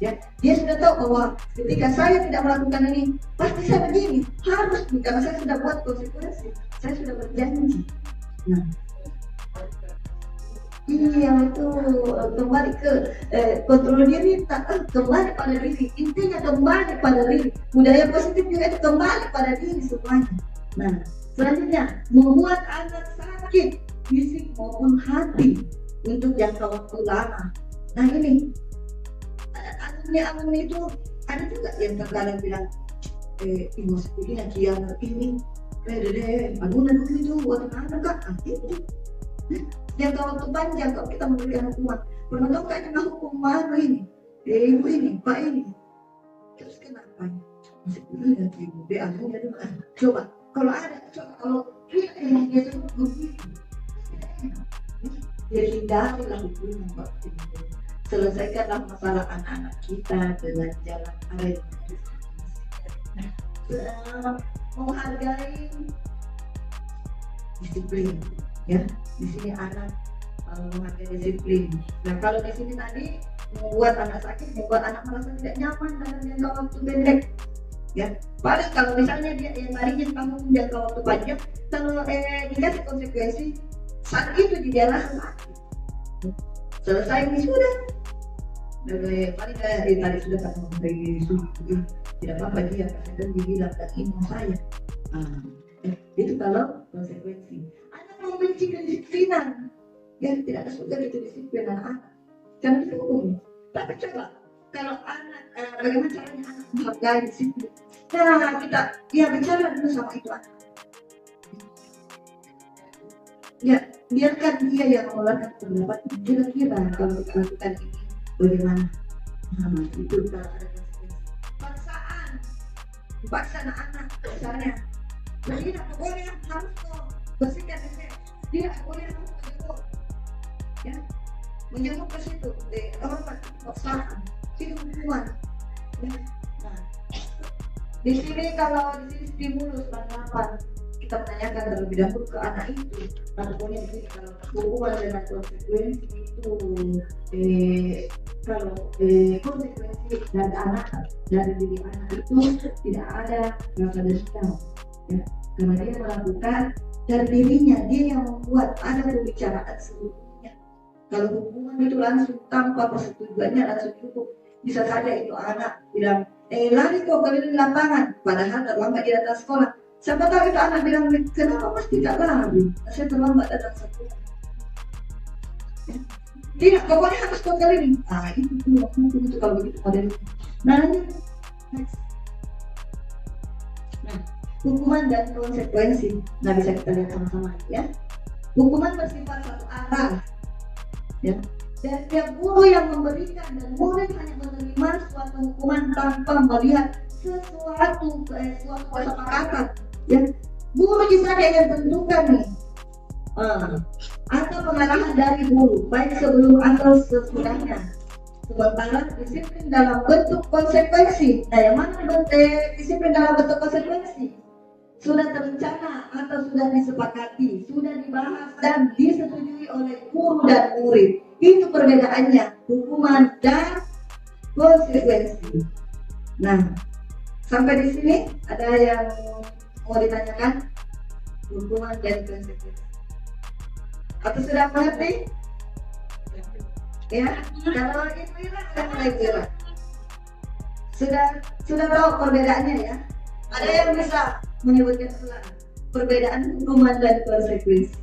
Ya, dia sudah tahu bahwa ketika saya tidak melakukan ini pasti saya begini, harus karena saya sudah buat konsekuensi, saya sudah berjanji. Nah, iya itu kembali ke kontrol diri, kembali pada diri, intinya kembali pada diri. Budaya positif juga itu kembali pada diri semuanya. Nah, selanjutnya membuat anak sakit fisik maupun hati untuk jangka waktu lama. Nah ini alumni itu ada juga yang terkadang bilang ibu begini aja ini bangunan dulu itu buat anak kak itu jangka waktu panjang kalau kita memberikan hukuman. Pernah tahu kak kena hukum mana ini ibu ini pak ini terus kenapa masih begini ibu diambil dulu coba kalau ada coba kalau kita yang dia itu begini jadi hindarilah hukuman pak. Selesaikanlah masalah anak-anak kita dengan jalan arif. Menghargai disiplin, ya. Di sini anak menghargai disiplin. Nah kalau di sini tadi membuat anak sakit, membuat anak merasa tidak nyaman dalam jangka waktu pendek. Ya, paling kalau misalnya dia yang tadinya tanggung jangka waktu panjang, kalau dikasih konsekuensi saat itu dia langsung sakit. Selesai ini sudah. Dari paling tadi sudah kan memberi suhu tidak apa-apa dia dan dibilang dan ini saya itu kalau konsekuensi. Anak membenci kedisiplinan ya tidak ada suka itu disiplin anak-anak jangan dihukum. Tapi coba kalau anak bagaimana caranya anak menghargai disiplin. Nah kita ya bicara dulu sama itu anak ya biarkan dia yang mengeluarkan pendapat kira-kira kalau kita lakukan ini bagaimana? Nah, itu kalau ada konsekuensi. Paksa anak-anak misalnya tidak boleh harus bersihkan ini tidak boleh harus menjenguk ya menjenguk ke situ hormat paksaan itu hukuman ya. Nah di sini kalau di sini stimulus tanggapan kita menanyakan terlebih dahulu ke anak itu ataupun yang ini kalau hukuman dengan konsekuensi itu kalau konsekuensi dari anak dari diri anak itu tidak ada rasa dendam ya karena dia melakukan dari dirinya dia yang membuat ada pembicaraan sebelumnya. Kalau hukuman itu langsung tanpa persetujuannya langsung cukup bisa saja itu anak bilang lari kok keliling lapangan padahal terlambat di datang sekolah. Siapa tahu itu anak bilang kenapa mas tidak lari saya terlambat datang sekolah. Tidak, pokoknya harus kau keliling. Itu kalau begitu model. Nah, next. Nah, hukuman dan konsekuensi. Nah, bisa kita lihat sama-sama ya. Hukuman bersifat satu arah. Ya. Dan tiap guru yang memberikan dan murid hanya menerima suatu hukuman tanpa melihat suatu kesepakatan. Ya. Guru bisa yang tentukan nih. atau pengarahan dari guru, baik sebelum atau sesudahnya. Sementara disiplin dalam bentuk konsekuensi. Nah, yang mana bentuk disiplin dalam bentuk konsekuensi? Sudah terencana atau sudah disepakati, sudah dibahas dan disetujui oleh guru dan murid. Itu perbedaannya, hukuman dan konsekuensi. Nah, sampai di sini ada yang mau ditanyakan? Hukuman dan konsekuensi. Atau sudah mengerti? Ya, kalau itu sudah mulai gerak. Sudah tahu perbedaannya ya? Ada yang bisa menyebutkan ulang perbedaan hukuman dan konsekuensi?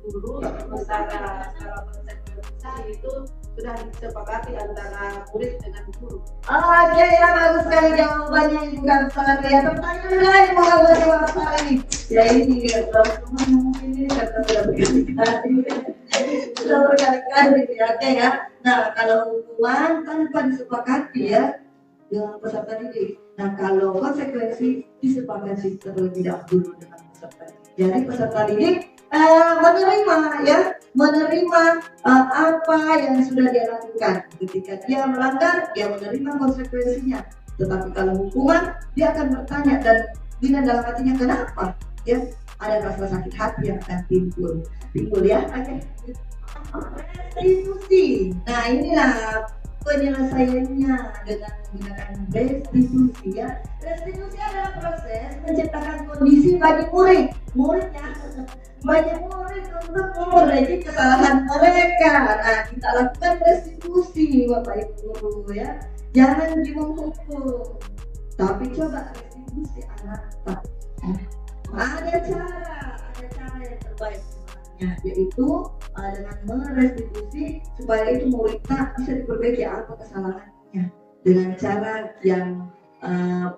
Dulu secara konsekuensi itu sudah disepakati antara murid dengan guru. Oke ya, bagus sekali jawabannya Ibu Kapsari. Ya, pertanyaan lain mau buat Ibu Kapsari. Ya ini teman-teman mungkin ini karena sudah berkali-kali. Sudah berkali-kali ya, oke ya. Nah, kalau hukuman tanpa disepakati ya dengan peserta didik. Nah, kalau konsekuensi disepakati terlebih dahulu dengan peserta didik. Jadi peserta didik menerima apa yang sudah dia lakukan. Ketika dia melanggar, dia menerima konsekuensinya. Tetapi kalau hukuman, dia akan bertanya dan bina dalam hatinya kenapa? Ya, ada rasa sakit hati yang akan timbul ya. Oke. Restitusi. Nah, inilah penyelesaiannya dengan menggunakan restitusi ya. Restitusi adalah proses menciptakan kondisi bagi muridnya banyak murid untuk memperbaiki kesalahan mereka. Nah, kita lakukan restitusi Bapak Ibu guru ya. Jangan cuma hukum, tapi coba restitusi anak. Ada cara yang terbaik sebenarnya, yaitu dengan merestitusi supaya itu muridnya bisa diperbaiki apa kesalahannya dengan cara yang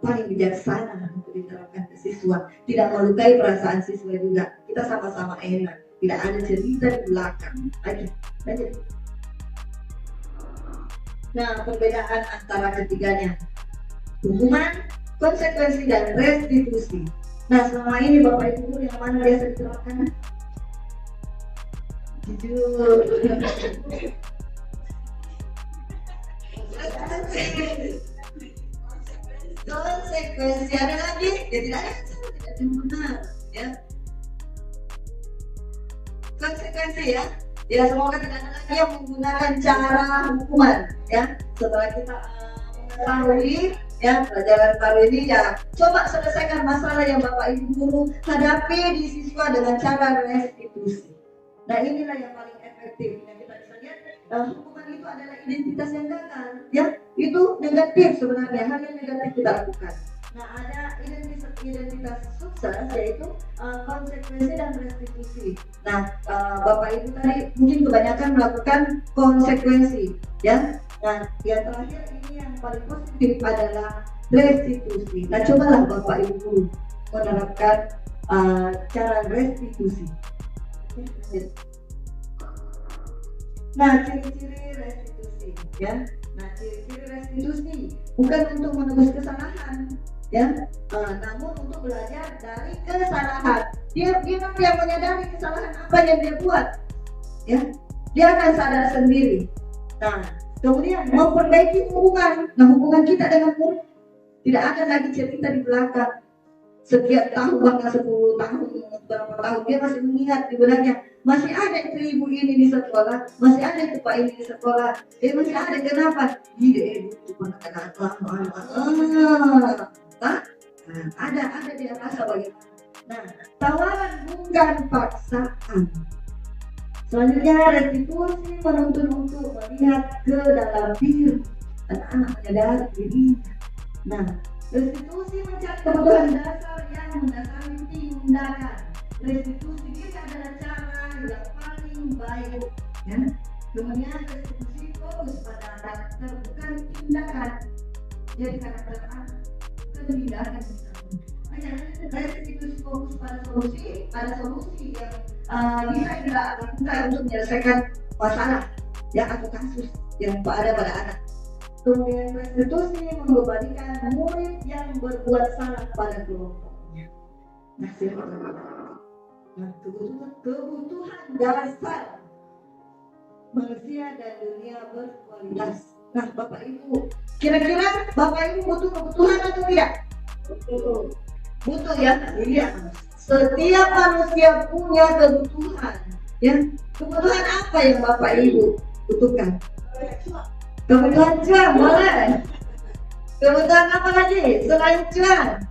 paling bijaksana untuk diterapkan ke siswa, tidak melukai perasaan siswa juga. Kita sama-sama enak, tidak ada cerita di belakang. Lanjut. Nah, perbedaan antara ketiganya, hukuman, konsekuensi dan restitusi. Nah, selama ini Bapak Ibu yang mana biasa diterapkan? Jujur. Konsekuensi ada lagi? Ya tidak ada, tidak benar ya. Konsekuensi ya. Ya, semoga tidak ada lagi yang menggunakan cara hukuman ya. Setelah kita mengetahui ya pelajaran baru ini ya, coba selesaikan masalah yang Bapak Ibu guru hadapi di siswa dengan cara restitusi. Nah, inilah yang paling efektif yang kita bisa lihat. Hukuman itu adalah identitas yang gagal ya, itu negatif sebenarnya, hal yang negatif kita lakukan. Nah, ada identitas sukses yaitu konsekuensi dan restitusi. Nah, Bapak Ibu tadi mungkin kebanyakan melakukan konsekuensi ya. Nah, yang terakhir ini yang paling positif adalah restitusi. Nah, cobalah Bapak Ibu menerapkan cara restitusi. Nah, ciri-ciri restitusi ya. Nah, ciri-ciri restitusi bukan untuk menebus kesalahan ya, namun untuk belajar dari kesalahan. Dia yang menyadari kesalahan apa yang dia buat ya, dia akan sadar sendiri. Nah, kemudian memperbaiki hubungan. Nah, hubungan kita dengan murid tidak ada lagi cerita di belakang. Setiap tahun, bahkan 10 tahun, berapa tahun, dia masih mengingat di benaknya, masih ada itu ibu ini di sekolah, masih ada itu pak ini di sekolah, masih ada. Kenapa? Dia itu ada dia rasa bagaimana. Nah, tawaran bukan paksaan. Selanjutnya restitusi menuntut untuk melihat ke dalam diri anak-anak menyadari dirinya. Nah, restitusi mencari kebutuhan dasar yang mendasari tindakan. Restitusi ini adalah cara yang paling baik ya. Kemudian restitusi fokus pada karakter bukan tindakan. Jadi karakter anak bukan tindakan. Restitusi fokus pada solusi yang bisa kita lakukan untuk menyelesaikan masalah ya atau kasus yang ada pada anak. Kemudian restitusi membebanikan murid yang berbuat salah pada kelompoknya. Nah, kebutuhan dasar manusia dan dunia berkualitas. Nah, Bapak Ibu, kira-kira Bapak Ibu butuh kebutuhan atau tidak? Butuh ya? Iya. Setiap manusia punya kebutuhan. Ya, kebutuhan apa yang Bapak Ibu butuhkan? Kebutuhan cuan, boleh. Kebutuhan apa lagi selain cuan?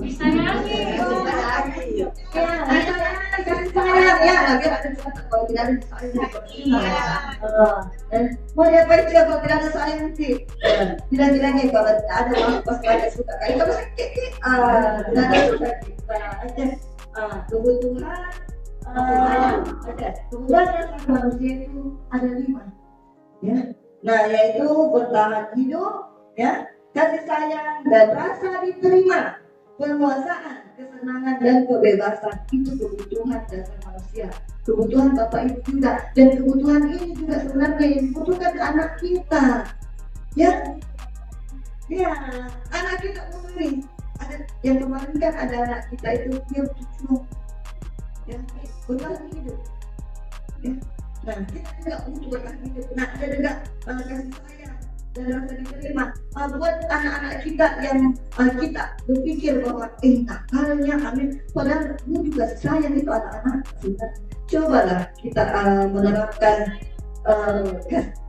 Bisa nyanyi. Ya, kasih sayang ya. Lagi ada kalau tidak ada sayang. Mau diapain juga kalau tidak ada sayang nanti? Bilang-bilangnya kalau ada orang pas ada suka kayak kamu sakit. Tidak ada suka kita. Kebutuhan sayang. Kebutuhan dasar manusia itu ada 5. Ya. Nah, yaitu bertahan hidup, ya, kasih sayang dan rasa diterima, penguasaan, kesenangan dan kebebasan. Itu kebutuhan dasar manusia. Kebutuhan Bapak Ibu juga, dan kebutuhan ini juga sebenarnya yang dibutuhkan anak kita. Ya, ya, anak kita ini ada yang kemarin kan ada anak kita itu dia butuh, ya, bertahan hidup. Ya. Nah, kita juga butuh bertahan hidup. Nah, ada juga kasih sayang dan rasa diterima buat anak-anak kita yang kita berpikir bahwa nakalnya kami, padahal ini juga sayang itu anak-anak. Cobalah kita menerapkan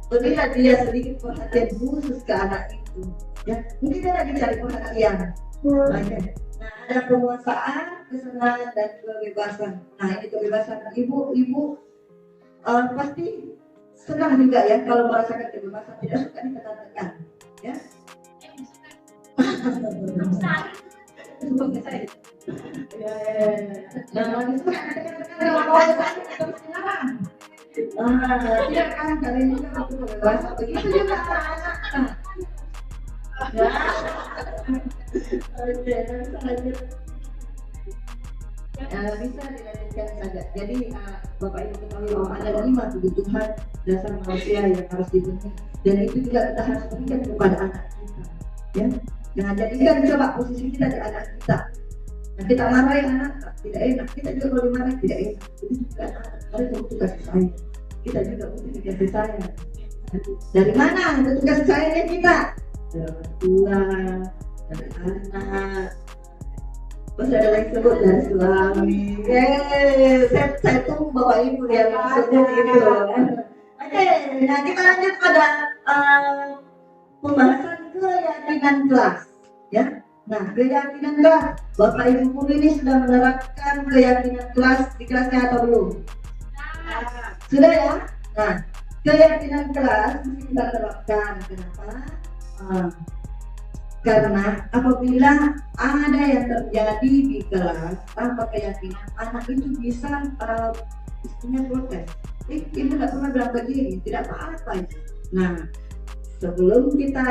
berilah dia sedikit perhatian khusus ke anak itu. Ya, mungkin dia lagi cari perhatian. Nah, ada penguasaan, kesenangan dan kebebasan. Nah, ini kebebasan ibu pasti senang juga ya kalau merasakan kebebasan, tidak suka ditekan-tekan, ya. Tidak kan, kalian juga butuh kebebasan. Begitu juga anak-anak. Bisa dilanjutkan saja. Jadi Bapak Ibu ketahui bahwa ada 5 kebutuhan dasar manusia yang harus dipenuhi, dan itu juga kita harus berikan kepada anak kita. Ya, nah jadikan coba posisi kita di anak kita. Nah, kita marahi anak tidak enak, kita juga kalau dimarahi tidak enak. Jadi juga anak-anak butuh kasih sayang. Kita juga butuh kasih sayang. Dari mana butuh kasih sayangnya kita? Dari orang tua, dari anak. Terus ada lagi sebut dari suami. Saya tunggu Bapak Ibu yang sebut itu. Oke, nah kita lanjut pada pembahasan keyakinan kelas, ya. Nah, keyakinan kelas, Bapak Ibu guru ini sudah menerapkan keyakinan kelas di kelasnya atau belum? Sudah ya. Nah, keyakinan kelas mesti kita terapkan. Kenapa? Karena apabila ada yang terjadi di kelas tanpa keyakinan, anak itu bisa istilahnya protes. Ibu nggak pernah bilang begini, tidak apa-apa. Nah, sebelum kita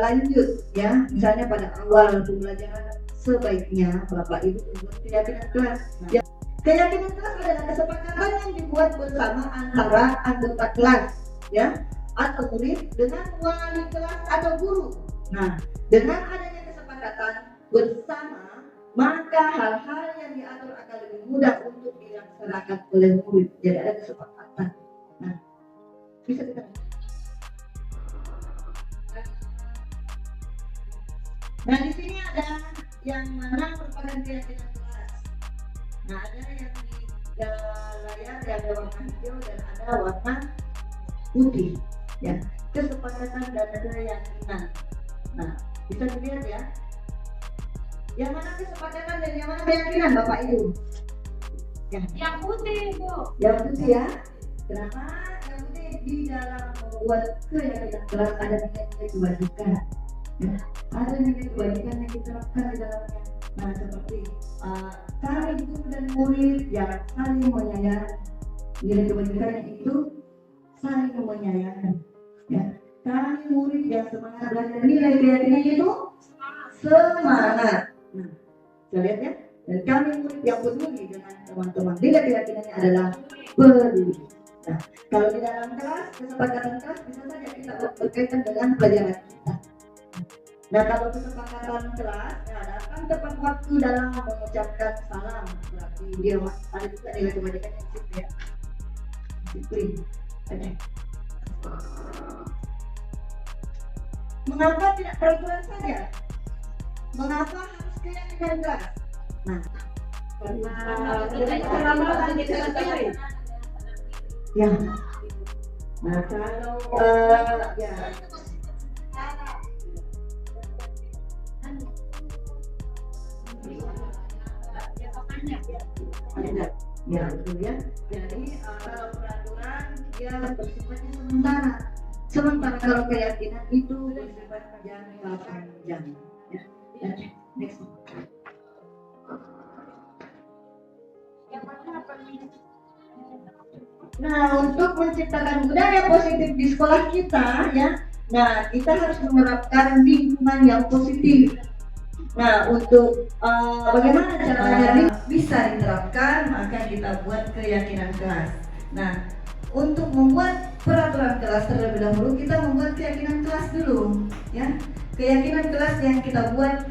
lanjut, ya, misalnya pada awal pembelajaran sebaiknya Bapak Ibu membuat keyakinan kelas. Ya, keyakinan kelas adalah kesepakatan yang dibuat bersama antara anggota kelas, ya, atau murid dengan wali kelas atau guru. Nah, dengan adanya kesepakatan bersama, maka hal-hal yang diatur akan lebih mudah untuk dilaksanakan oleh murid. Jadi ada kesepakatan. Nah, bisa kita. Nah, di sini ada yang mana merupakan keyakinan kelas. Nah, ada yang di layar yang ada warna hijau dan ada warna putih. Ya, kesepakatan dan keyakinan. Nah, bisa dilihat ya. Yang mana kesepakatan dan yang mana keyakinan Bapak Ibu? Ya. Yang putih, Bu. Yang putih ya. Kenapa? Yang putih di dalam membuat keyakinan kelas ada nilai kebajikan. Ya. Ada nilai kebajikan yang diterapkan di dalamnya. Nah, seperti kami guru dan murid yang saling menyayangi. Nilai kebajikannya itu saling menyayangi. Ya. Kami murid yang semangat belajar, nilai keyakinan itu semangat. Nah, kita lihat ya. Dan kami murid yang peduli dengan teman-teman, nilai keyakinannya adalah peduli. Nah, kalau di dalam kelas, kesepakatan kelas bisa saja kita berkaitan dengan pelajaran kita. Nah, kalau kesepakatan kelas, ada apa? tepat waktu dalam mengucapkan salam, berarti dia ada juga nilai kebajikan yang sip ya. Disiplin. Oke. Mengapa tidak peraturan saja? Mengapa harus keyakinan kelas? Nah, karena kita ketahui. Ya. Nah, kalau ya. Ya, betul ya. Jadi peraturan dia bersifatnya sementara. Sementara kalau keyakinan itu bersifat jangka panjang. Ya. Next. Nah, untuk menciptakan budaya positif di sekolah kita, ya, nah kita harus menerapkan lingkungan yang positif. Nah, untuk bagaimana caranya bisa diterapkan, maka kita buat keyakinan kelas. Nah, untuk membuat peraturan kelas terlebih dahulu, kita membuat keyakinan kelas dulu, ya. Keyakinan kelas yang kita buat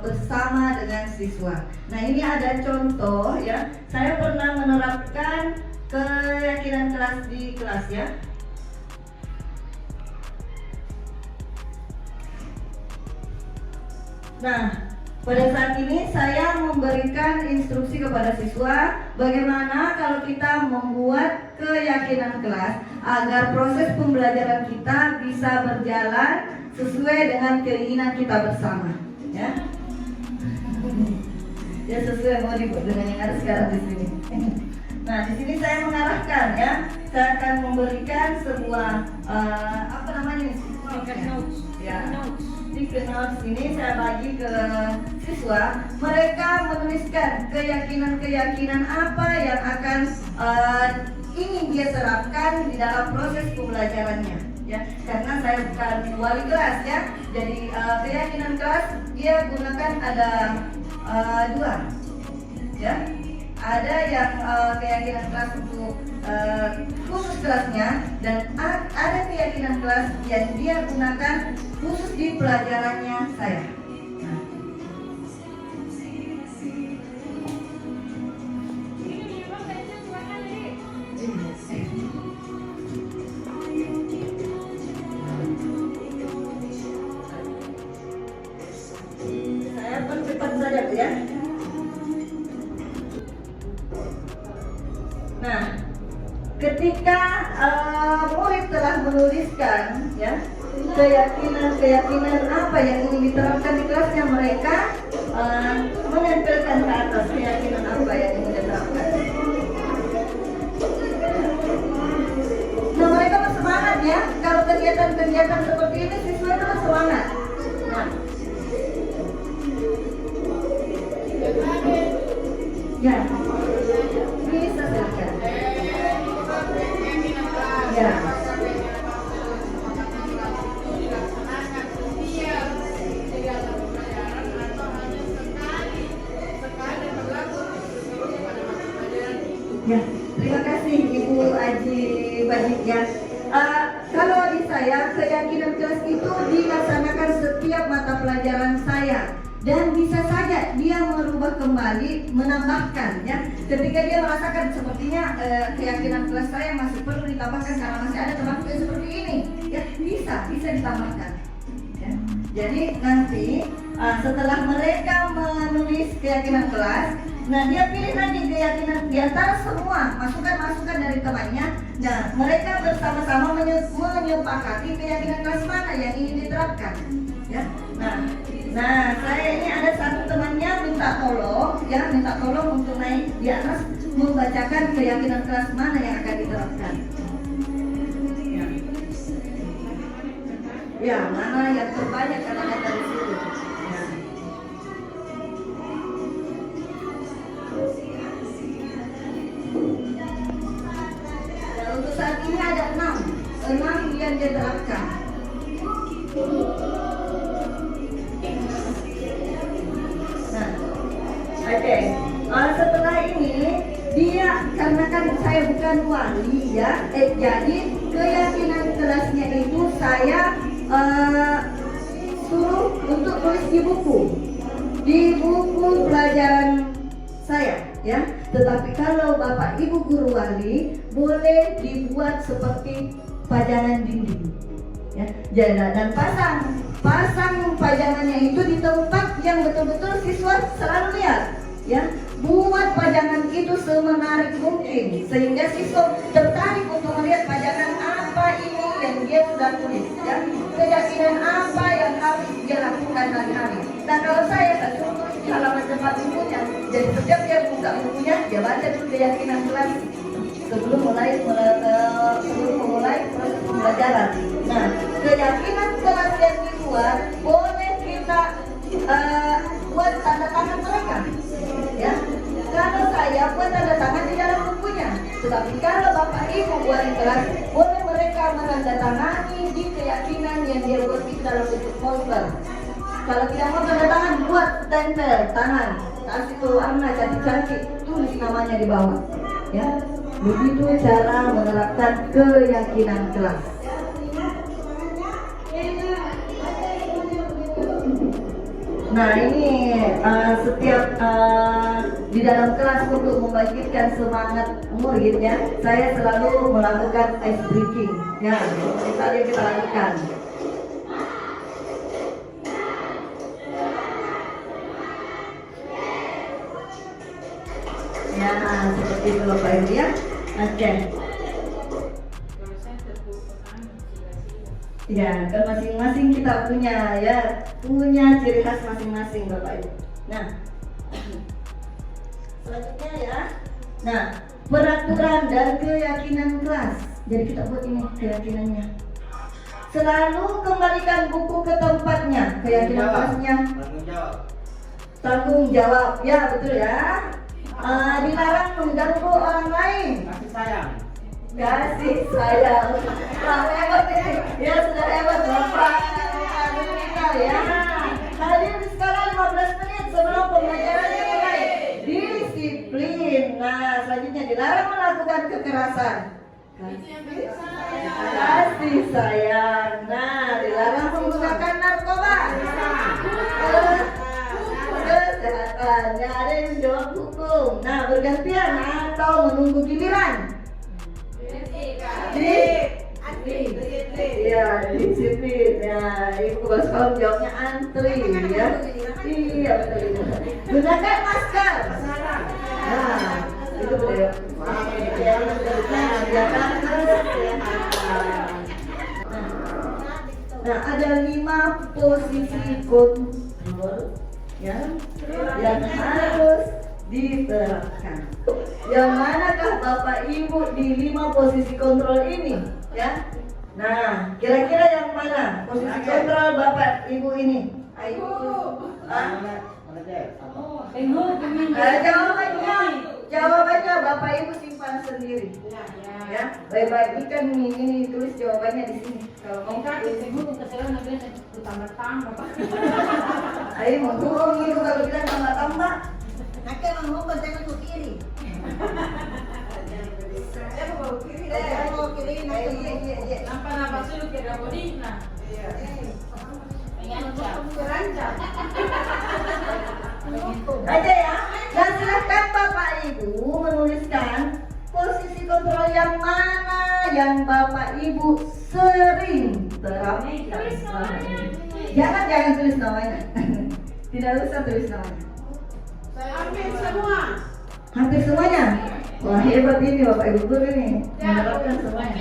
bersama dengan siswa. Nah, ini ada contoh, ya. Saya pernah menerapkan keyakinan kelas di kelas, ya. Nah, pada saat ini saya memberikan instruksi kepada siswa bagaimana kalau kita membuat keyakinan kelas agar proses pembelajaran kita bisa berjalan sesuai dengan keinginan kita bersama, ya. Ya, sesuai mau dibuat dengan yang ada sekarang di sini. Nah, di sini saya mengarahkan, ya. Saya akan memberikan sebuah apa namanya? Ya. Di notes ini saya bagi ke siswa, mereka menuliskan keyakinan-keyakinan apa yang akan ingin dia terapkan di dalam proses pembelajarannya, ya. Karena saya bukan wali kelas, ya. Jadi keyakinan kelas dia gunakan ada dua, ya. Ada yang keyakinan kelas untuk khusus kelasnya, dan ada keyakinan kelas yang dia gunakan khusus di pelajarannya saya. Nah. Saya percepat saja, Bu, ya. Nah, ketika murid telah menuliskan, ya, keyakinan apa yang ingin diterapkan di kelasnya, mereka menempelkan ke atas keyakinan apa yang ingin diterapkan. Nah, mereka bersemangat, ya. Kalau kegiatan-kegiatan seperti ini siswa itu bersemangat. Nah, ya, bisa silakan. Ya. Ya, terima kasih Ibu Aji Bajik, ya. Kalau di saya, keyakinan kelas itu dilaksanakan setiap mata pelajaran saya, dan bisa saja dia merubah kembali, menambahkan, ya. Ketika dia merasakan sepertinya keyakinan kelas saya masih perlu ditambahkan karena masih ada teman yang seperti ini, ya, bisa ditambahkan, ya. Jadi nanti setelah mereka menulis keyakinan kelas, nah dia pilih lagi keyakinan di antara semua masukan-masukan dari temannya. Nah, mereka bersama-sama menyepakati keyakinan kelas mana yang ingin diterapkan, ya. Nah, saya ini ada satu temannya minta tolong untuk naik di atas membacakan keyakinan kelas mana yang akan diterapkan. Ya, mana yang terbanyak karena data di situ. Ya. Nah, untuk saat ini ada 6 yang diterapkan. Oke. Setelah ini dia, karena kan saya bukan wali, ya, jadi keyakinan kelasnya itu saya suruh untuk tulis di buku. di buku pelajaran saya ya. Tetapi kalau Bapak Ibu guru wali boleh dibuat seperti pajangan dinding ya. Dan pasang pajangannya itu di tempat yang betul-betul siswa selalu lihat ya. Buat pajangan itu semenarik mungkin sehingga siswa tertarik untuk melihat pajangan apa ini yang dia sudah tulis ya. Keyakinan apa yang harus dia lakukan hari-hari. Nah kalau saya suruh tulis di halaman depan bukunya, jadi setiap dia buka bukunya dia baca dulu keyakinan kelas sebelum memulai proses pembelajaran. Nah keyakinan kelas yang dibuat boleh kita buat tanda tangan mereka ya. Kalau saya buat tanda tangan di dalam bukunya, tetapi kalau Bapak Ibu buat di kelas, boleh mereka menandatangani di keyakinan yang dia buat di dalam bentuk poster. Kalau tidak mau tanda tangan, buat tempel tangan, kasih tuh warna cantik-cantik, tulis namanya di bawah ya. Begitu cara menerapkan keyakinan kelas. Nah ini setiap di dalam kelas untuk membangkitkan semangat murid ya, saya selalu melakukan ice breaking ya. Tadi kita lakukan. Ya seperti itu Bapak Ibu ya. Oke. Ya, kan masing-masing kita punya ya, punya ciri khas masing-masing Bapak Ibu. Nah, selanjutnya ya. Nah, peraturan dan keyakinan kelas. Jadi kita buat ini keyakinannya. Selalu kembalikan buku ke tempatnya. Keyakinan kelasnya. Tanggung jawab. Ya, betul ya. Dilarang mengganggu orang lain. Kasih sayang. Kasih sayang. Wah, hebat ini. Ya sudah hebat Bapak kita ya. Hadir sekarang 15 menit sebelum pembelajarannya mulai. Disiplin. Nah, selanjutnya dilarang melakukan kekerasan. Kasih sayang. Nah, dilarang menggunakan narkoba. Kesehatan. Nah, ada yang jawab hukum. Nah, bergantian atau menunggu giliran. Iya, disiplin. Ya, Ibu Kepala Sekolah jawabnya antri ya. Iya, betul. Gunakan masker. Nah, itu beliau. Nah, ada 5 posisi kontrol ya yang harus diterapkan. Yang manakah Bapak Ibu di 5 posisi kontrol ini ya? Nah, kira-kira yang mana posisi kontrol Bapak Ibu ini? Ayo. Jawabannya Bapak Ibu simpan sendiri. Ya, baik-baik. Ini kan ini tulis jawabannya di sini. Kalau mau ayo mau turun itu kalau bilang tambah-tambah. Nanti mau konten ke kiri. Saya mau kiri deh. Mau kiri nanti. Nampak sudah kira bodina. Terancam. Aja ya. Dan silakan Bapak Ibu menuliskan posisi kontrol yang mana yang Bapak Ibu sering terapkan. Jangan tulis namanya. Tidak usah tulis namanya. Hampir semua. Hampir semuanya. Wah, hebat ini Bapak Ibu guru ini. Menerapkan semuanya.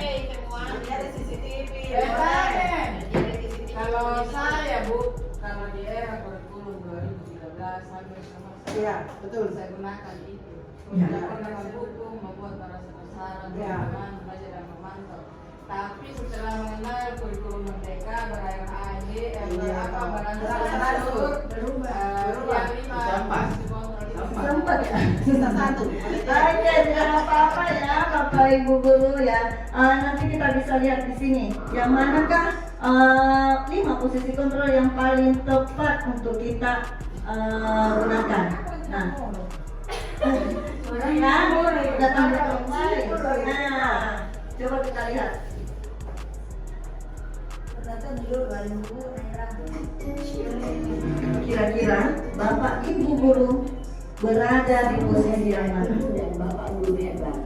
Kalau saya Bu, kalau di era kurikulum 2013 sampai sama saya, Iya, betul. saya gunakan itu. Ya. Dengan buku membuat para sasaran, belajar dan memantau. Tapi setelah mengenal kurikulum merdeka berakhir akhir, berubah. Sempat ya. Oke, tidak apa-apa ya Bapak Ibu guru ya. Nanti kita bisa lihat di sini. Yang manakah 5 posisi kontrol yang paling tepat untuk kita gunakan. Nah, datang kembali. Nah, coba kita lihat. Kira-kira Bapak Ibu guru berada di posisi yang mana? Dan Bapak Guru hebat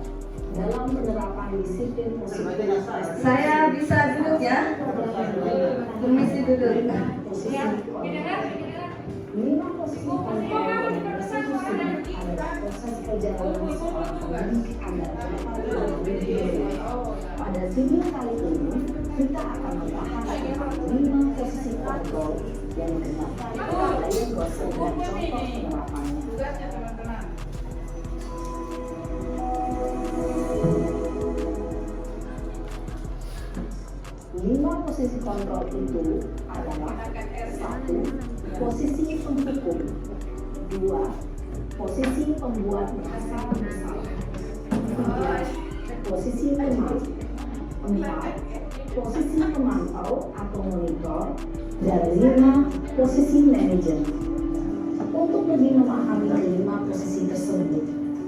dalam penerapan disiplin positif. Saya bisa duduk ya? Permisi duduk. Posisi lima posisi kontrol dan persekusi adalah proses perjalanan seorang pendidik agar dapat berjaya. Pada video kali ini kita akan membahas tentang 5 posisi kontrol yang dikembangkan oleh dosen dan contoh penerapannya. Tugasnya teman-teman. Lima posisi kontrol itu adalah 1. Posisi penghukum, 2. Posisi pembuat bahasa bersalah, 3. Posisi pemantau, 4. Posisi pemantau atau monitor, dan 5. Posisi manajer. Untuk lebih memahami kelima posisi tersebut,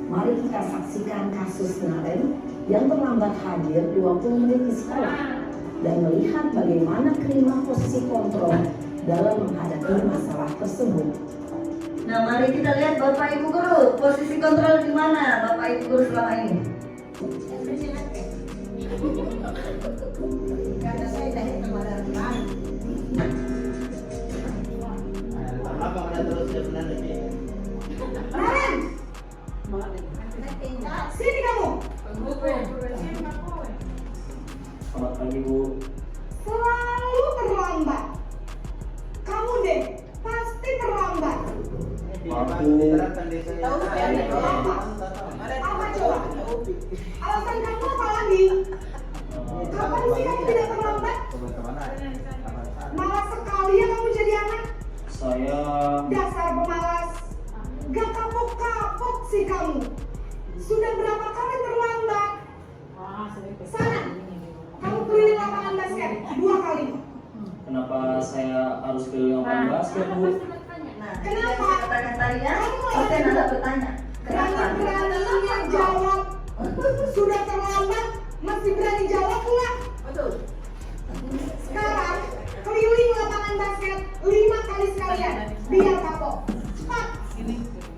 mari kita saksikan kasus Naren yang terlambat hadir 20 menit di sekolah dan melihat bagaimana kelima posisi kontrol dalam menghadapi masalah tersebut. Nah, mari kita lihat Bapak Ibu guru, posisi kontrol di mana Bapak Ibu guru selama ini? Karena saya dari kemarin Apa ada terus ya benar ini? Naren, sini kamu. Selamat pagi Bu. Selalu terlambat. Kamu deh pasti terlambat. Diterapkan di saya. Tahu saya ada apa? Apa coba? Alasan kamu apa lagi? Kapan sih kamu tidak terlambat? Malas sekali ya kamu jadi anak. Saya Dasar pemalas. Gak kapok-kapok sih kamu. Sudah berapa kali terlambat? Sana, kamu keliling lapangan basket 2 kali. kenapa saya harus keliling lapangan basket Bu? Nah, Kenapa? saya katakan tadi ya, Oke, ada bertanya. Kenapa? Berani-beraninya jawab. Sudah terlambat, masih berani jawab pula. Betul. Sekarang, keliling lapangan basket 5 kali sekalian. Biar kapok. Cepat,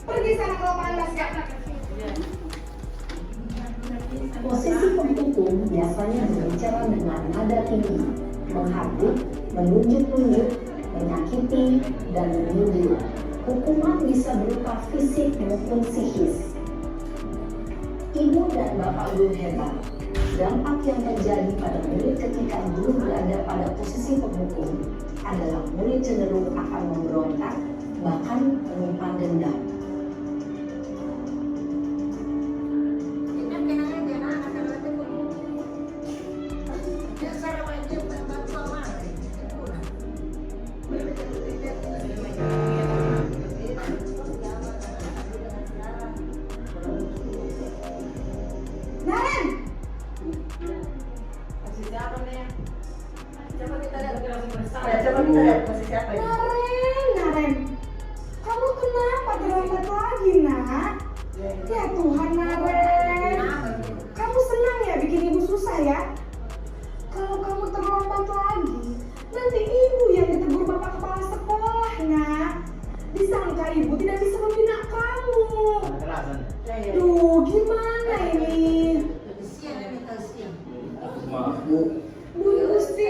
pergi sana ke lapangan basket. Posisi penghukum biasanya berbicara dengan nada tinggi, menghardit, menunjuk-nunjuk, menyakiti, dan menyindir. Hukuman bisa berupa fisik maupun psikis. Ibu dan bapak guru hebat, dampak yang terjadi pada murid ketika guru berada pada posisi penghukum adalah murid cenderung akan memberontak, bahkan menyimpan dendam. Naren, Posisi apa nih? Coba kita lihat. Ya, coba kita lihat posisi apa ini. Naren, kamu kenapa terlambat lagi, nak? Ya Tuhan, Naren. Kamu senang ya bikin ibu susah ya? Kalau kamu terlambat lagi, nanti ibu yang ditegur bapak kepala sekolah, nak. Disangka ibu tidak bisa membina kamu. Kerasan. Duh, gimana ini? Maaf Bu, Duh, Gusti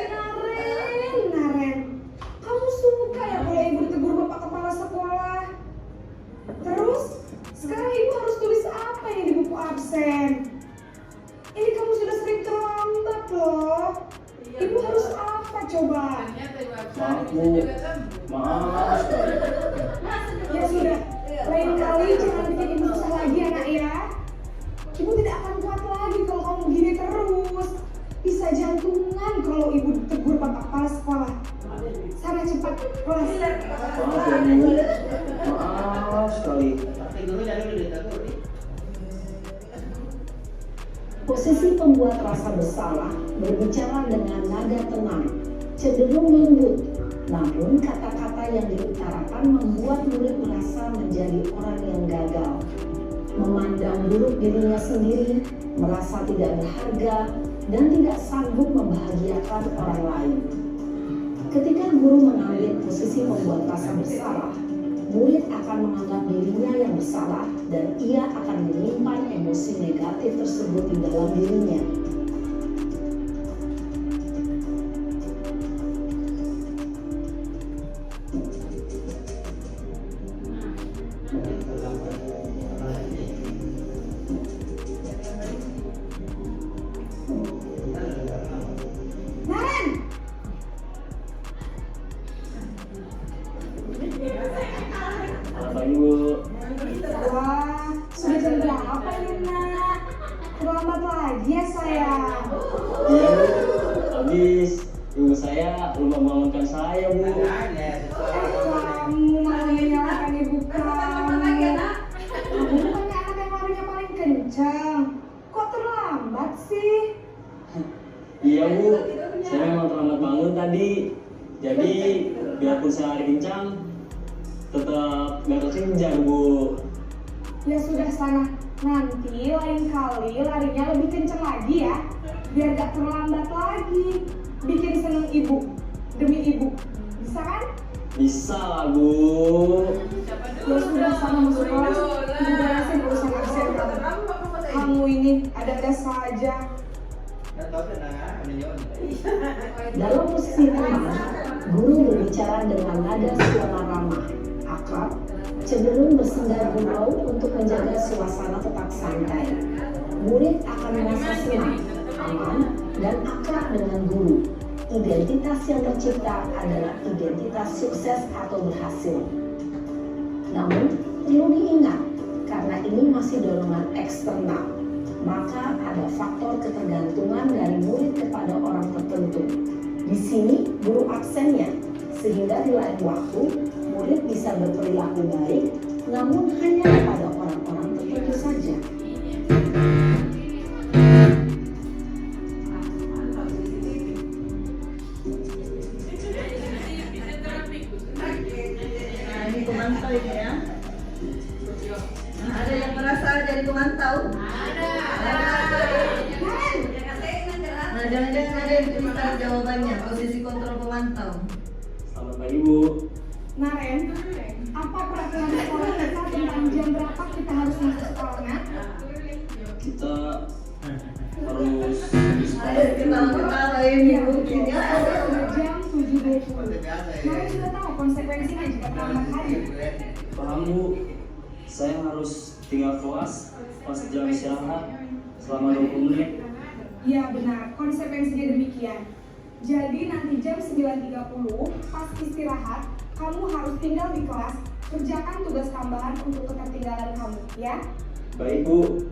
Naren. Kamu suka ya kalau ibu ditegur bapak kepala sekolah? Terus, sekarang ibu harus tulis apa ini di buku absen? Ini kamu sudah sering terlambat loh. Ibu harus apa coba? Ternyata ibu maaf Bu, juga kan. maaf. Ya sudah, lain kali jangan bikin ibu susah lagi anak ya. Ibu tidak akan kuat lagi kalau kamu gini terus. Bisa jantungan kalau ibu ditegur bapak kepala sekolah. Sana cepat kelas. Maaf ya Bu, maaf sekali. Tapi dulu dari dulu ditegur. Posisi pembuat rasa bersalah berbicara dengan nada tenang, cenderung lembut. Namun kata-kata yang diutarakan membuat murid merasa menjadi orang yang gagal, memandang buruk dirinya sendiri, merasa tidak berharga, dan tidak sanggup membahagiakan orang lain. Ketika guru mengambil posisi membuat rasa bersalah, murid akan menganggap dirinya yang bersalah dan ia akan menyimpan emosi negatif tersebut di dalam dirinya. Naren, Apa Ibu? Wah, sudah jam berapa ini nak? Terlambat lagi ya sayang. Iya Bu, habis ibu saya lupa bangunkan saya Bu. Kamu malah menyalahkan ibu kamu. Kamu bukannya anak yang larinya paling kencang. Kok terlambat sih? Iya Bu, saya memang terlambat bangun tadi. Jadi biarpun saya lari kencang, tetap gak kekejar Bu. Ya sudah sana. Nanti lain kali larinya lebih kencang lagi ya. Biar gak terlambat lagi. Bikin seneng ibu. Demi ibu. Bisa kan? Bisa lah Bu. Ya sudah sana masuk kelas. Ibu beresin urusan absen kamu. Kamu ini ada-ada saja. Dalam posisi tenang, guru berbicara dengan nada suara ramah, akrab, cenderung bersenda gurau untuk menjaga suasana tetap santai. Murid akan merasa senang, aman, dan akrab dengan guru. Identitas yang tercipta adalah identitas sukses atau berhasil. Namun, perlu diingat, karena ini masih dorongan eksternal, maka ada faktor ketergantungan dari murid kepada orang tertentu. Di sini guru aksennya, sehingga di lain waktu murid bisa berperilaku baik, namun hanya pada orang-orang tertentu saja. Nah, ini pemantau ini ya. Nah, ada yang merasa jadi pemantau? Ada. Nah, jangan-jangan ada yang pintar jawabannya, posisi kontrol pemantau. Selamat pagi Bu. Naren, apa peraturan sekolah kita tentang jam berapa kita harus masuk sekolahnya? Kita harus Ada ketawa-ketawa ini mungkin ya. Jam 7.20. Naren sudah tahu konsekuensinya jika terlambat hari. paham Bu. Saya harus tinggal kelas pas jam istirahat selama 20 menit. Ya benar, konsekuensinya demikian. Jadi nanti jam 9.30 pas istirahat, kamu harus tinggal di kelas, kerjakan tugas tambahan untuk ketertinggalan kamu, ya? Baik Bu.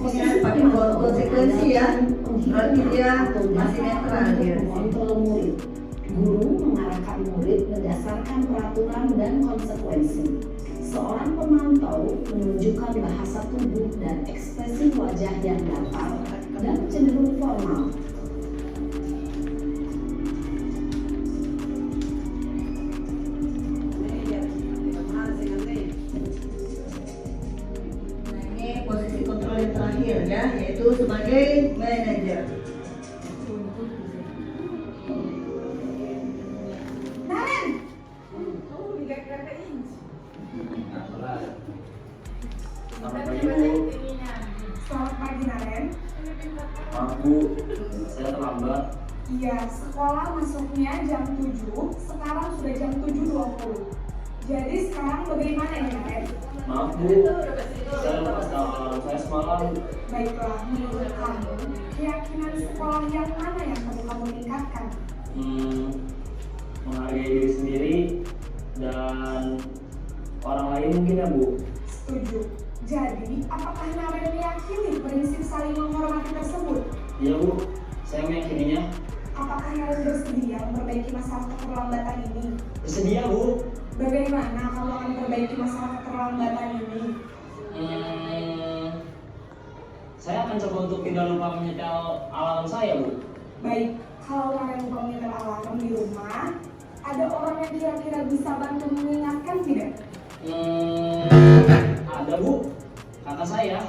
Ingat pakai konsekuensi ya. Berarti dia masih netral dia. Mengontrol murid. Guru mengarahkan murid berdasarkan peraturan dan konsekuensi. Seorang pemantau menunjukkan bahasa tubuh dan ekspresi wajah yang datar dan cenderung formal. Nah, ini posisi kontrol yang terakhir ya, yaitu sebagai manajer. Naren! Selamat pagi Bu. Selamat pagi Naren. Maaf Bu, saya terlambat. Iya, sekolah masuknya jam 7, sekarang sudah jam 7.20. Jadi sekarang bagaimana ini Naren? Maaf Bu, saya lupa alarm saya semalam. Baiklah, menurut kamu, keyakinan sekolah yang mana yang perlu kamu tingkatkan? Menghargai diri sendiri dan orang lain mungkin ya Bu. Setuju. Jadi, apakah Naren meyakini prinsip saling menghormati tersebut? Iya Bu, saya meyakininya. Apakah Naren bersedia memperbaiki masalah keterlambatan ini? Bersedia Bu. Bagaimana kamu akan memperbaiki masalah keterlambatan ini? Saya akan coba untuk tidak lupa menyetel alarm saya Bu. Baik, kalau Naren lupa menyetel alarm di rumah, ada orang yang kira-kira bisa bantu mengingatkan tidak? Ada Bu, kakak saya,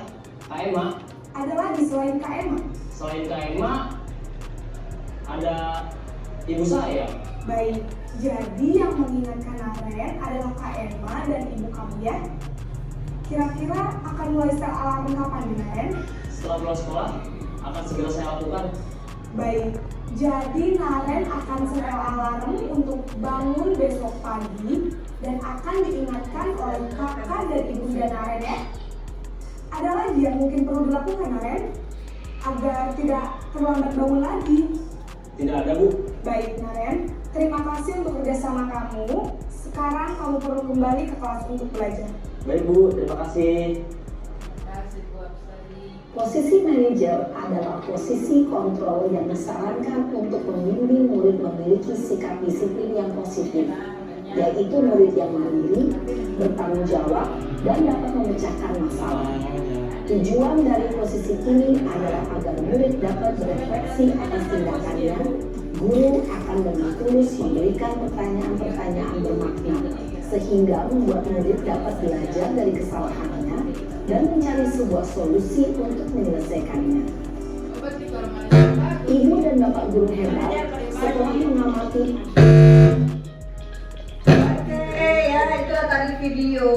Kak Emma. Ada lagi selain Kak Emma? Selain Kak Emma, ada ibu saya. Baik, jadi yang mengingatkan Naren adalah Kak Emma dan ibu kamu ya. Kira-kira akan mulai setel alarm kapan nih Naren? Setelah pulang sekolah, akan segera saya lakukan. Baik, jadi Naren akan setel alarm untuk bangun besok pagi dan akan diingatkan oleh kakak dan ibunda Naren ya. Ada lagi yang mungkin perlu dilakukan Naren agar tidak terlambat bangun lagi? Tidak ada, Bu. Baik Naren, terima kasih untuk kerjasama kamu. Sekarang kamu perlu kembali ke kelas untuk belajar. Baik, Bu. Terima kasih. Kasih buat tadi. Posisi manajer adalah posisi kontrol yang disarankan untuk membimbing murid memiliki sikap disiplin yang positif, yaitu murid yang mandiri, bertanggung jawab, dan dapat memecahkan masalah. Tujuan dari posisi ini adalah agar murid dapat berefleksi atas tindakannya. Guru akan dengan tulus memberikan pertanyaan-pertanyaan bermakna, sehingga membuat murid dapat belajar dari kesalahannya dan mencari sebuah solusi untuk menyelesaikannya. Ibu dan Bapak guru hebat setelah mengamati Ya, itulah tadi video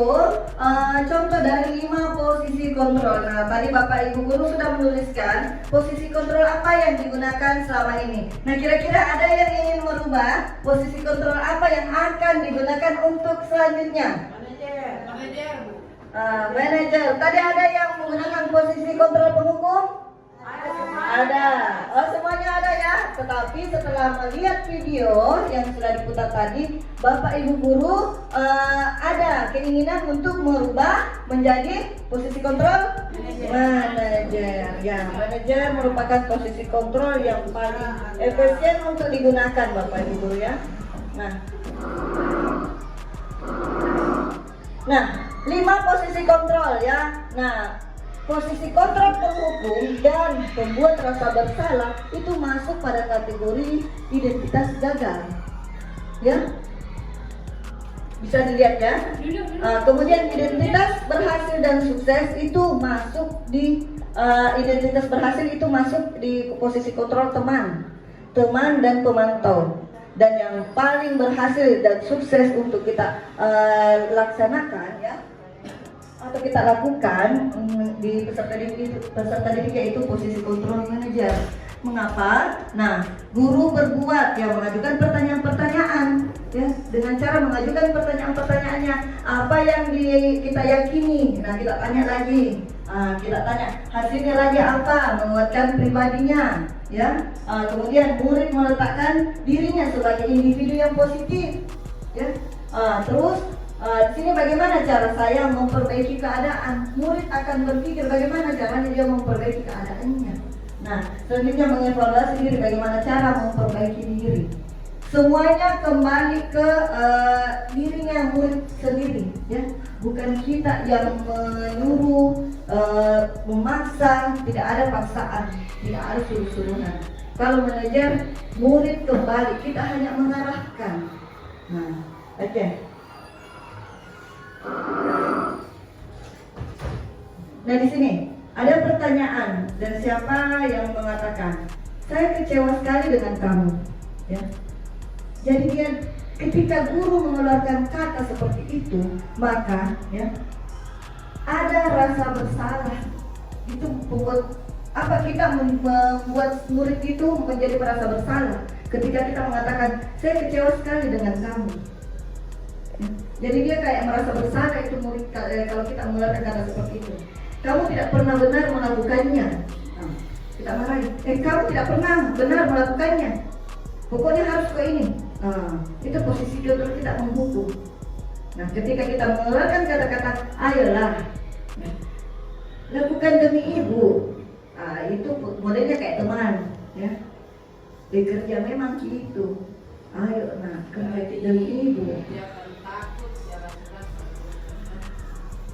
contoh dari 5 posisi kontrol. Nah, tadi Bapak Ibu Guru sudah menuliskan posisi kontrol apa yang digunakan selama ini. Nah, kira-kira ada yang ingin merubah posisi kontrol apa yang akan digunakan untuk selanjutnya? Manajer, Bu. Manajer. Tadi ada yang menggunakan posisi kontrol penghukum? Ada. Oh, semuanya ada ya. Tetapi setelah melihat video yang sudah diputar tadi, Bapak Ibu Guru ada keinginan untuk merubah menjadi posisi kontrol manajer. Ya, manajer merupakan posisi kontrol yang paling efisien untuk digunakan Bapak Ibu Guru ya. Nah, 5 posisi kontrol ya. Nah, posisi kontrol penghukum dan pembuat rasa bersalah itu masuk pada kategori identitas gagal, ya. Bisa dilihat ya. Kemudian identitas berhasil dan sukses itu masuk di identitas berhasil itu masuk di posisi kontrol teman dan pemantau. Dan yang paling berhasil dan sukses untuk kita laksanakan ya, atau kita lakukan di peserta didik yaitu posisi kontrol manajer. Mengapa? Nah, guru berbuat yang mengajukan pertanyaan-pertanyaan ya, dengan cara mengajukan pertanyaan-pertanyaannya apa yang kita yakini. Nah, kita tanya lagi. Kita tanya hasilnya lagi apa, menguatkan pribadinya ya. Kemudian murid meletakkan dirinya sebagai individu yang positif ya. Terus di sini bagaimana cara saya memperbaiki keadaan? Murid akan berpikir bagaimana caranya dia memperbaiki keadaannya. Nah, selanjutnya mengevaluasi diri, bagaimana cara memperbaiki diri. Semuanya kembali ke dirinya murid sendiri, ya. Bukan kita yang menyuruh, memaksa. Tidak ada paksaan, tidak ada suruh-suruhan. Kalau manajer, murid kembali, kita hanya mengarahkan. Nah, oke. Nah, di sini ada pertanyaan dan siapa yang mengatakan saya kecewa sekali dengan kamu, ya. Jadi dia ketika guru mengeluarkan kata seperti itu, maka ya ada rasa bersalah. Itu membuat apa kita membuat murid itu menjadi merasa bersalah ketika kita mengatakan saya kecewa sekali dengan kamu. Ya. Jadi dia kayak merasa bersalah itu murid kalau kita mengeluarkan kata seperti itu. Kamu tidak pernah benar melakukannya. Nah, kita marahi. Kamu tidak pernah benar melakukannya. Pokoknya harus ke ini. Itu posisi kontrol kita menghukum. Nah, ketika kita mengeluarkan kata-kata ayolah, lakukan demi ibu. Itu modelnya kayak teman, ya. Bekerja memang gitu. Ayo, kerja demi ibu.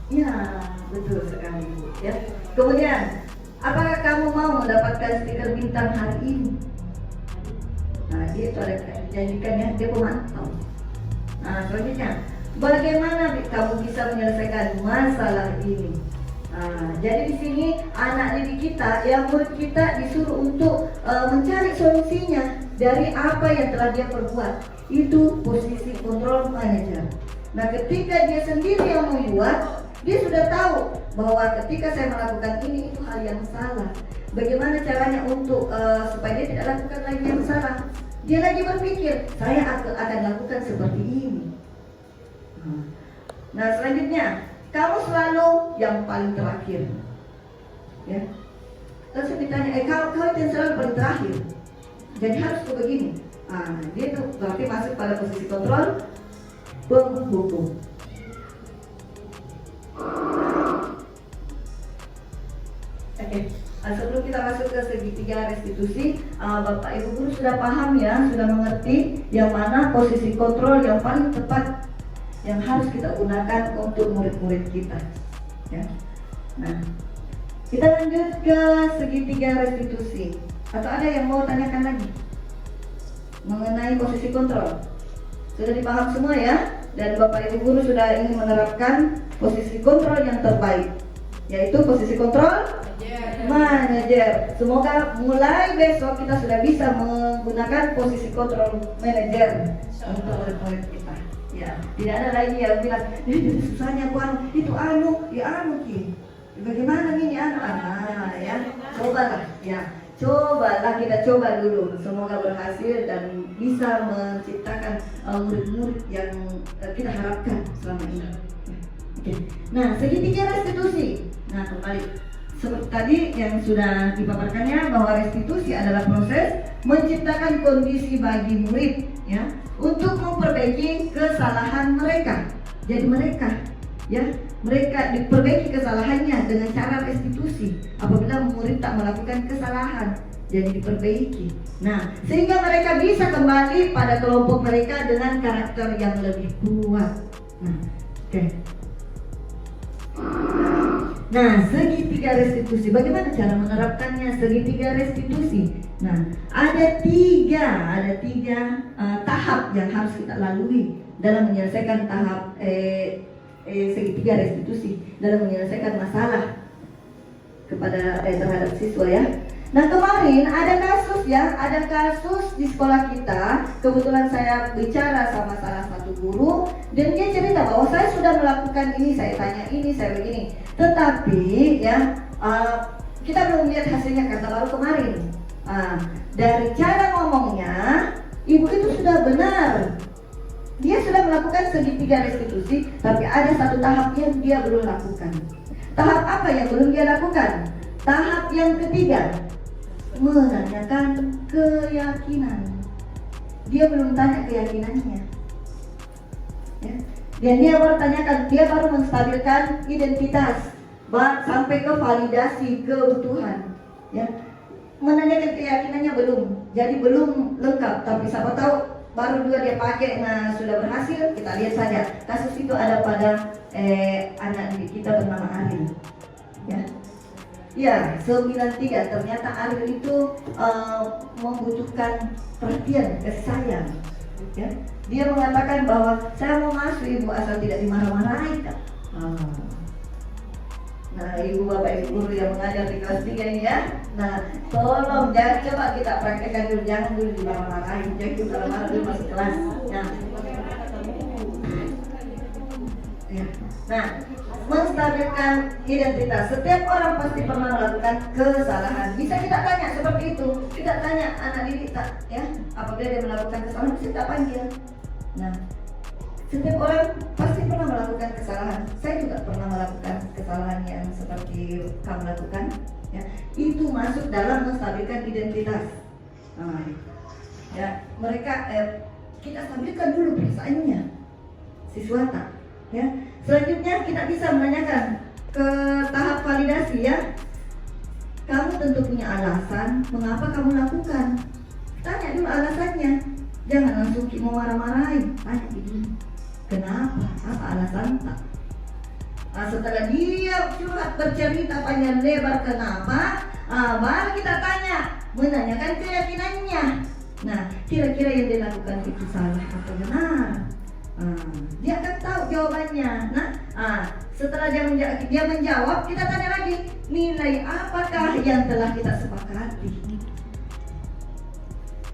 Ya, betul sekali, ya. Kemudian, apakah kamu mau mendapatkan stiker bintang hari ini? Nah, dia itu ada janjikannya, dia pemantau. Nah, selanjutnya, bagaimana kamu bisa menyelesaikan masalah ini? Jadi di sini anak didik kita, murid kita disuruh untuk mencari solusinya dari apa yang telah dia perbuat. Itu posisi control manager. Nah, ketika dia sendiri yang membuat, dia sudah tahu bahwa ketika saya melakukan ini itu hal yang salah. Bagaimana caranya untuk supaya dia tidak lakukan lagi yang salah? Dia lagi berpikir, saya akan lakukan seperti ini. Nah, selanjutnya, kamu selalu yang paling terakhir. Ya. Terus ditanya, kau yang selalu paling terakhir. Jadi harus begini. Dia itu berarti masuk pada posisi kontrol penghukum. Oke. Sebelum kita masuk ke segitiga restitusi, Bapak Ibu guru sudah paham ya, sudah mengerti yang mana posisi kontrol yang paling tepat yang harus kita gunakan untuk murid-murid kita. Ya. Nah, kita lanjut ke segitiga restitusi. Atau ada yang mau tanyakan lagi mengenai posisi kontrol? Sudah dipaham semua ya? Dan Bapak Ibu guru sudah ingin menerapkan posisi kontrol yang terbaik, yaitu posisi kontrol manajer. Semoga mulai besok kita sudah bisa menggunakan posisi kontrol manajer untuk murid-murid kita. Ya, tidak ada lagi yang bilang, susahnya Puan, itu ki. Bagaimana ini ya, cobalah kita coba dulu. Semoga berhasil dan bisa menciptakan murid-murid yang kita harapkan selama ini. Oke. Nah, segitiga restitusi. Nah, kembali seperti tadi yang sudah dipaparkannya bahwa restitusi adalah proses menciptakan kondisi bagi murid ya untuk memperbaiki kesalahan mereka. Jadi mereka diperbaiki kesalahannya dengan cara restitusi. Apabila murid tak melakukan kesalahan, jadi diperbaiki. Nah, sehingga mereka bisa kembali pada kelompok mereka dengan karakter yang lebih kuat. Nah, oke. Nah, segitiga restitusi. Bagaimana cara menerapkannya segitiga restitusi? Nah, ada tiga tahap yang harus kita lalui dalam menyelesaikan tahap segitiga restitusi, dalam menyelesaikan masalah kepada terhadap siswa ya. Nah, kemarin ada kasus di sekolah kita. Kebetulan saya bicara sama salah satu guru dan dia cerita bahwa saya sudah melakukan ini, saya tanya ini, saya begini. Tetapi ya kita belum lihat hasilnya karena baru kemarin. Dari cara ngomongnya, ibu itu sudah benar. Dia sudah melakukan segitiga restitusi, tapi ada satu tahap yang dia belum lakukan. Tahap apa yang belum dia lakukan? Tahap yang ketiga, menanyakan keyakinan. Dia belum tanya keyakinannya ya. Dan dia baru tanyakan, dia baru menstabilkan identitas sampai ke validasi kebutuhan ya. Menanyakan keyakinannya belum, jadi belum lengkap. Tapi siapa tahu baru 2 dia pakai, nah sudah berhasil. Kita lihat saja. Kasus itu ada pada anak didik kita bernama Ariel ya. Ya, 93. Ternyata Ariel itu membutuhkan perhatian, kasih sayang. Ya. Dia mengatakan bahwa saya mau masuk ibu asal tidak dimarah-marahin. Nah, ibu bapak ibu guru yang mengajar di kelas 3 ini ya. Nah, tolong jangan coba kita praktekkan dulu, jangan dulu dimarah-marahin. Jadi kalau marah dulu masuk kelas. Nah, menstabilkan identitas. Setiap orang pasti pernah melakukan kesalahan. Bisa kita tanya seperti itu. Kita tanya anak didik ya, apabila dia melakukan kesalahan bisa kita panggil. Nah, setiap orang pasti pernah melakukan kesalahan. Saya juga pernah melakukan kesalahan yang seperti kamu lakukan. Ya, itu masuk dalam menstabilkan identitas. Ya, mereka kita stabilkan dulu perasaannya siswa tak. Ya, selanjutnya kita bisa menanyakan ke tahap validasi ya. Kamu tentu punya alasan mengapa kamu lakukan. Tanya dulu alasannya. Jangan langsung mau marah-marahin. Tanya dulu. Kenapa? Apa alasan tak? Setelah dia curhat bercerita panjang lebar kenapa, baru kita tanya, menanyakan keyakinannya. Nah, kira-kira yang dilakukan itu salah atau benar? Dia akan tahu jawabannya. Setelah dia menjawab, kita tanya lagi, nilai apakah yang telah kita sepakati?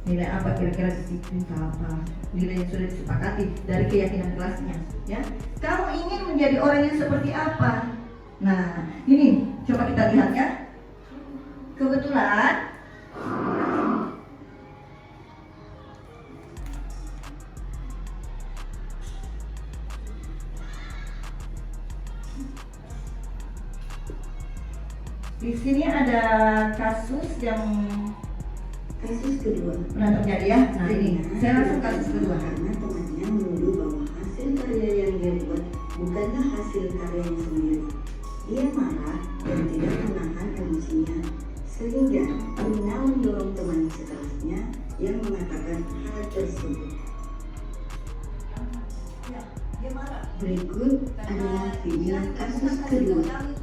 Nilai apa kira-kira disiplin apa? Nilai yang sudah disepakati dari keyakinan kelasnya, ya. Kamu ingin menjadi orang yang seperti apa? Nah, ini coba kita lihat ya. Kebetulan di sini ada kasus kedua pernah terjadi ya. Nah ini saya langsung kasus kedua. Karena temannya menuduh bahwa hasil karya yang dia buat bukanlah hasil karyanya sendiri. Dia marah dan tidak menahan emosinya, sehingga Ina mendorong teman sekelasnya yang mengatakan hal tersebut. Dia marah. Berikut adalah video kasus kedua.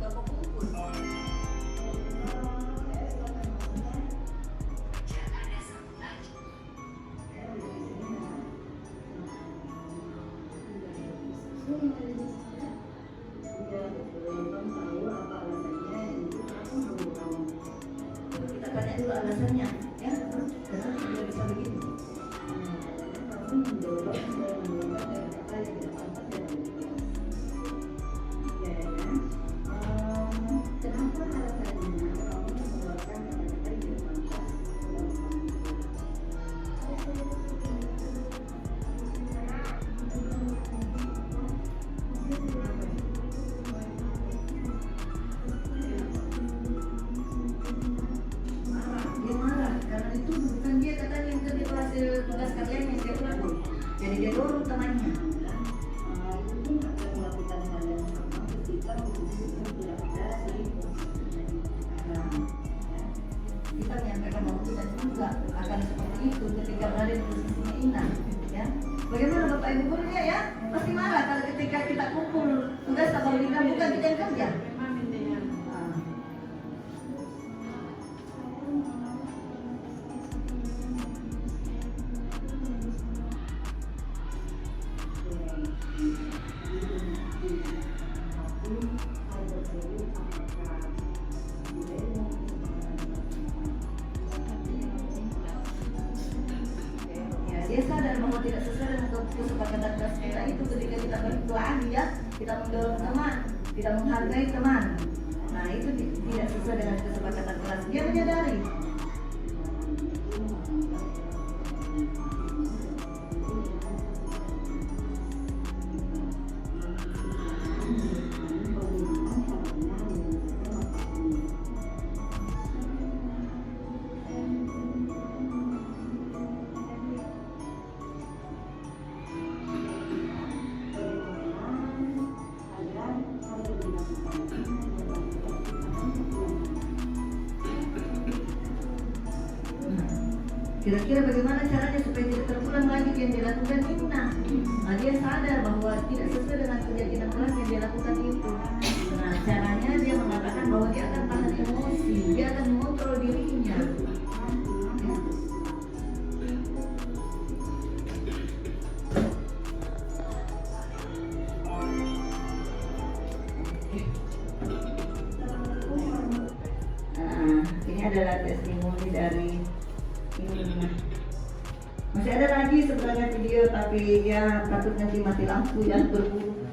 Kita tanya dulu alasannya, ya. Kenapa dia bisa begitu? Dia marah karena itu bukan dia katanya yang ketika hasil tugas karyanya yang dia lakukan. Jadi dia dorong temannya. Kita menyampaikan bahwa kita juga akan seperti itu ketika berada di posisinya Ina, ya. Bagaimana Bapak Ibu gurunya ya? Pasti marah kalau ketika kita kumpul tugas sama kita bukan kita yang kerja. Dia sadar bahwa tidak sesuai dengan kesepakatan kelas kita itu ketika kita berkelahi ya, kita mendorong teman, tidak menghargai teman. Nah itu tidak sesuai dengan kesepakatan kelas. Dia menyadari. Kira-kira bagaimana caranya supaya tidak terulang lagi yang dilakukan Ina? Nah, dia sadar bahwa tidak sesuai dengan keyakinan kelas yang dia lakukan itu. Nah, caranya dia mengatakan bahwa dia akan tahan emosi, dia akan mengontrol dirinya. Nah, ini adalah testimoni dari ini. Masih ada lagi sebenarnya video tapi ya takut nanti mati lampu ya berburu.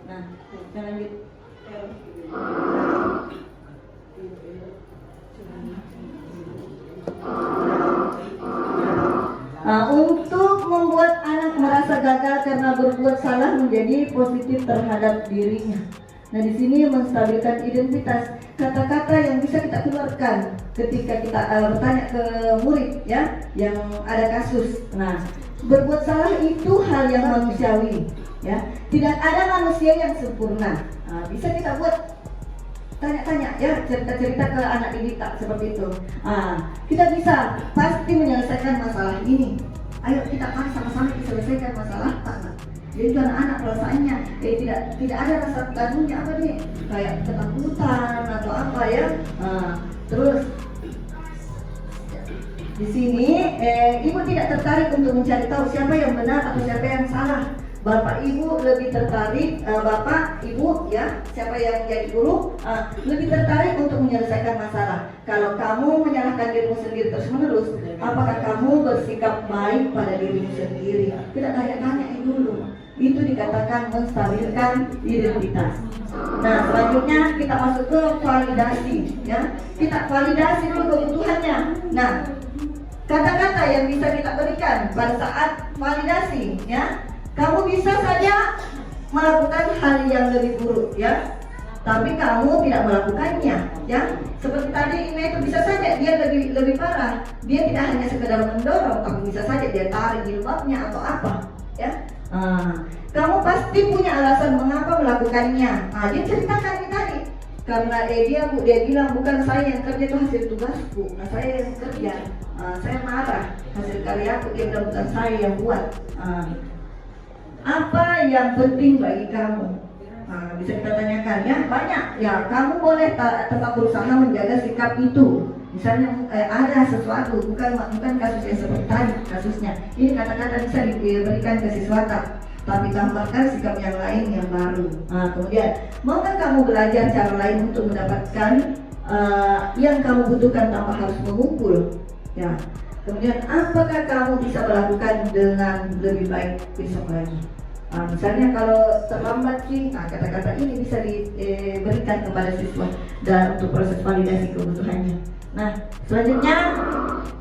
Nah, kita lanjut. Untuk membuat anak merasa gagal karena berbuat salah menjadi positif terhadap dirinya. Nah, di sini menstabilkan identitas, kata-kata yang bisa kita keluarkan ketika kita bertanya ke murid ya, yang ada kasus. Nah, berbuat salah itu hal yang manusiawi ya. Tidak ada manusia yang sempurna. Nah, bisa kita buat tanya-tanya ya, cerita-cerita ke anak didik seperti itu. Kita bisa pasti menyelesaikan masalah ini. Ayo kita sama-sama selesaikan masalah anak. Jadi anak-anak perasaannya tidak ada rasa kagunya apa nih, kayak ketakutan atau apa ya. Terus di sini ibu tidak tertarik untuk mencari tahu siapa yang benar atau siapa yang salah. Bapak Ibu lebih tertarik, Bapak Ibu ya, siapa yang jadi guru lebih tertarik untuk menyelesaikan masalah. Kalau kamu menyalahkan dirimu sendiri terus-menerus, apakah kamu bersikap baik pada dirimu sendiri? Tidak tanya-tanyain dulu. Itu dikatakan menstabilkan identitas. Nah, selanjutnya kita masuk ke validasi ya. Kita validasi dulu kebutuhannya. Nah, kata-kata yang bisa kita berikan pada saat validasi ya. Kamu bisa saja melakukan hal yang lebih buruk ya, tapi kamu tidak melakukannya ya. Seperti tadi Ina itu bisa saja dia lebih parah. Dia tidak hanya sekedar mendorong, tapi bisa saja dia tarik jilbabnya atau apa ya. Kamu pasti punya alasan mengapa melakukannya. Dia ceritakan ini tadi. Karena dia bilang bukan saya yang kerja, itu hasil tugasku. Nah, saya yang kerja. Saya marah hasil karyaku, dia bilang bukan saya yang buat. Apa yang penting bagi kamu? Bisa kita tanyakan ya, banyak ya. Kamu boleh tetap berusaha menjaga sikap itu. Misalnya ada sesuatu, bukan kasus yang seperti tadi kasusnya. Ini kata-kata bisa diberikan ke siswa, tapi tambahkan sikap yang lain yang baru. Kemudian, maukah kamu belajar cara lain untuk mendapatkan yang kamu butuhkan tanpa harus memukul? Ya. Kemudian, apakah kamu bisa melakukan dengan lebih baik besok lagi? Misalnya kalau terlambat sih, kata-kata ini bisa diberikan kepada siswa dan untuk proses validasi kebutuhannya. Nah, selanjutnya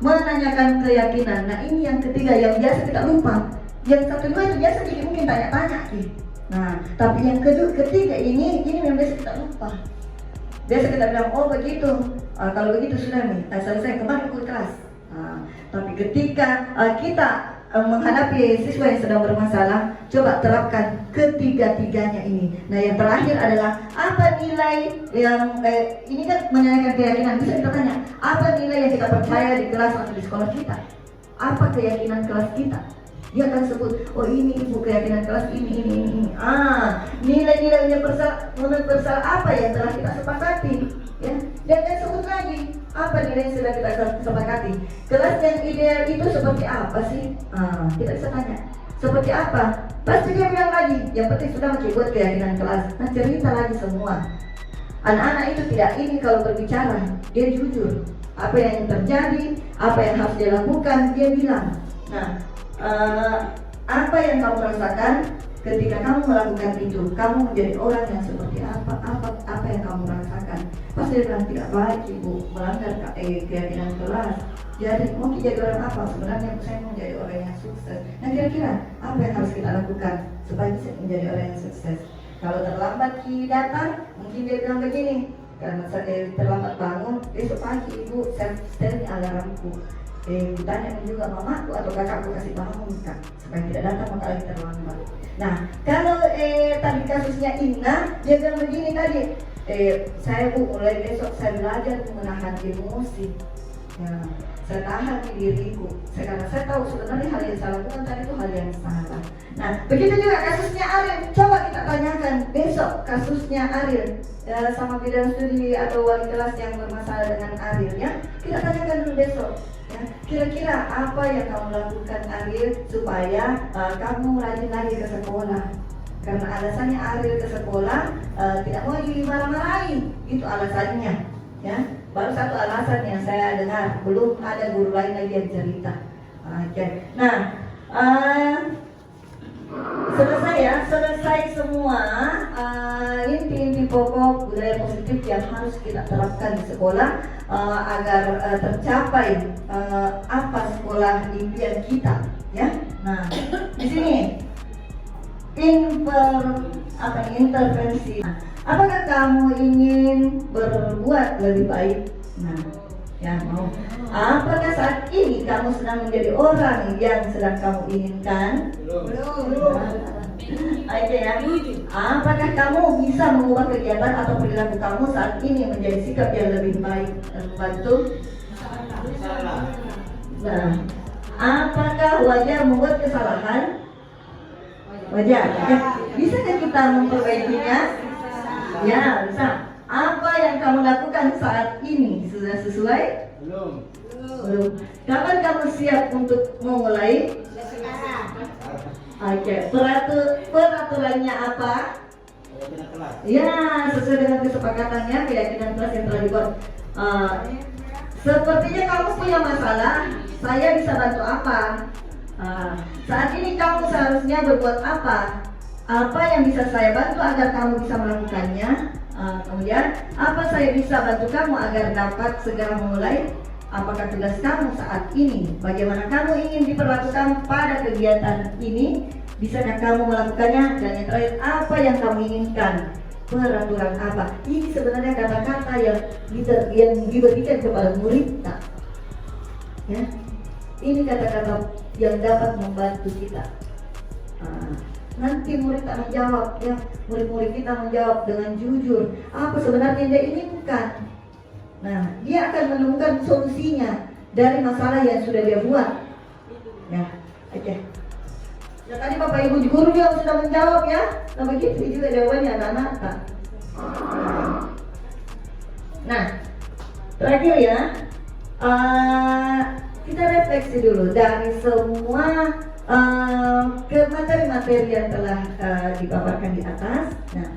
menanyakan keyakinan. Nah, ini yang ketiga yang biasa kita lupa. Yang satu dua itu biasa jadi mungkin tanya-tanya sih. Nah, tapi yang ketiga ini yang biasa kita lupa. Biasa kita bilang, oh begitu, kalau begitu sudah nih, selesai kemarin ikut kelas. Tapi ketika kita menghadapi siswa yang sedang bermasalah, coba terapkan ketiga-tiganya ini. Nah, yang terakhir adalah apa nilai yang ini kan menanyakan keyakinan. Bisa kita tanya, apa nilai yang kita percaya di kelas atau di sekolah kita? Apa keyakinan kelas kita? Dia akan sebut, oh ini ibu keyakinan kelas ini. Nilai-nilai menurut besar apa yang telah kita sepakati? Ya, dia akan sebut lagi apa nilai yang sudah kita sepakati. Kelas yang ideal itu seperti apa sih? Kita bisa tanya, seperti apa? Pasti dia bilang lagi, yang penting sudah buat keyakinan kelas. Nah, cerita lagi semua. Anak-anak itu tidak ini kalau berbicara, dia jujur. Apa yang terjadi, apa yang harus dia lakukan, dia bilang. Nah, apa yang kamu rasakan ketika kamu melakukan itu? Kamu menjadi orang yang seperti apa? Apa yang kamu rasakan? Pasti dia bilang tidak baik ibu, melanggar keyakinan kelas. Jadi mau jadi orang apa? Sebenarnya saya mau jadi orang yang sukses. Nah, kira-kira apa yang harus kita lakukan supaya bisa menjadi orang yang sukses? Kalau terlambat datang, mungkin dia bilang begini, karena saya terlambat bangun, besok pagi ibu saya setel alarmku. Ditanya juga mamaku atau kakakku kasih bangun Kak, supaya tidak datang maka lagi terlambat. Nah, kalau tadi kasusnya Inna, dia bilang begini tadi, saya bu mulai besok saya belajar menahan emosi. Ya, saya tahan di diriku. Karena saya tahu sebenarnya hal yang saya lakukan tadi itu hal yang salah. Nah, begitu juga kasusnya Ariel. Coba kita tanyakan besok kasusnya Ariel sama bidang studi atau wali kelas yang bermasalah dengan Ariel ya. Kita tanyakan dulu besok. Ya, kira-kira apa yang kamu lakukan Ariel supaya kamu rajin lagi ke sekolah? Karena alasannya Ariel ke sekolah tidak mau dimarah-marahin, itu alasannya. Ya, baru satu alasan yang saya dengar, belum ada guru lain lagi yang cerita. Nah, selesai semua inti-inti pokok budaya positif yang harus kita terapkan di sekolah agar tercapai apa sekolah impian kita, ya. Nah, di sini intervensi. Apakah kamu ingin berbuat lebih baik? Nah, ya mau. Apakah saat ini kamu sedang menjadi orang yang sedang kamu inginkan? Belum. Oke ya. Apakah kamu bisa mengubah kegiatan atau perilaku kamu saat ini menjadi sikap yang lebih baik dan membantu? Nah, apakah wajar membuat kesalahan? Wajar. Bisakah kita memperbaikinya? Ya, bisa. Apa yang kamu lakukan saat ini sudah sesuai? Belum. Kapan kamu siap untuk memulai? Oke, peraturannya apa? Keyakinan kelas. Ya, sesuai dengan kesepakatannya keyakinan kelas yang telah dibuat. Sepertinya kamu punya masalah, saya bisa bantu apa? Saat ini kamu seharusnya berbuat apa? Apa yang bisa saya bantu agar kamu bisa melakukannya? Kemudian, apa saya bisa bantu kamu agar dapat segera memulai? Apakah tugas kamu saat ini? Bagaimana kamu ingin diperlakukan pada kegiatan ini? Bisakah kamu melakukannya? Dan yang terakhir, apa yang kamu inginkan? Peraturan apa? Ini sebenarnya kata-kata yang diberikan kepada murid. Ya, ini kata-kata yang dapat membantu kita. Nanti murid tak menjawab, ya, murid-murid kita menjawab dengan jujur apa sebenarnya yang dia inginkan. Nah, dia akan menemukan solusinya dari masalah yang sudah dia buat. Ya, oke. Ya, tadi Bapak Ibu guru juga sudah menjawab ya. Nah, begitu juga jawabannya anak-anak. Nah, terakhir ya, kita refleksi dulu dari semua materi-materi yang telah dipaparkan di atas. Nah,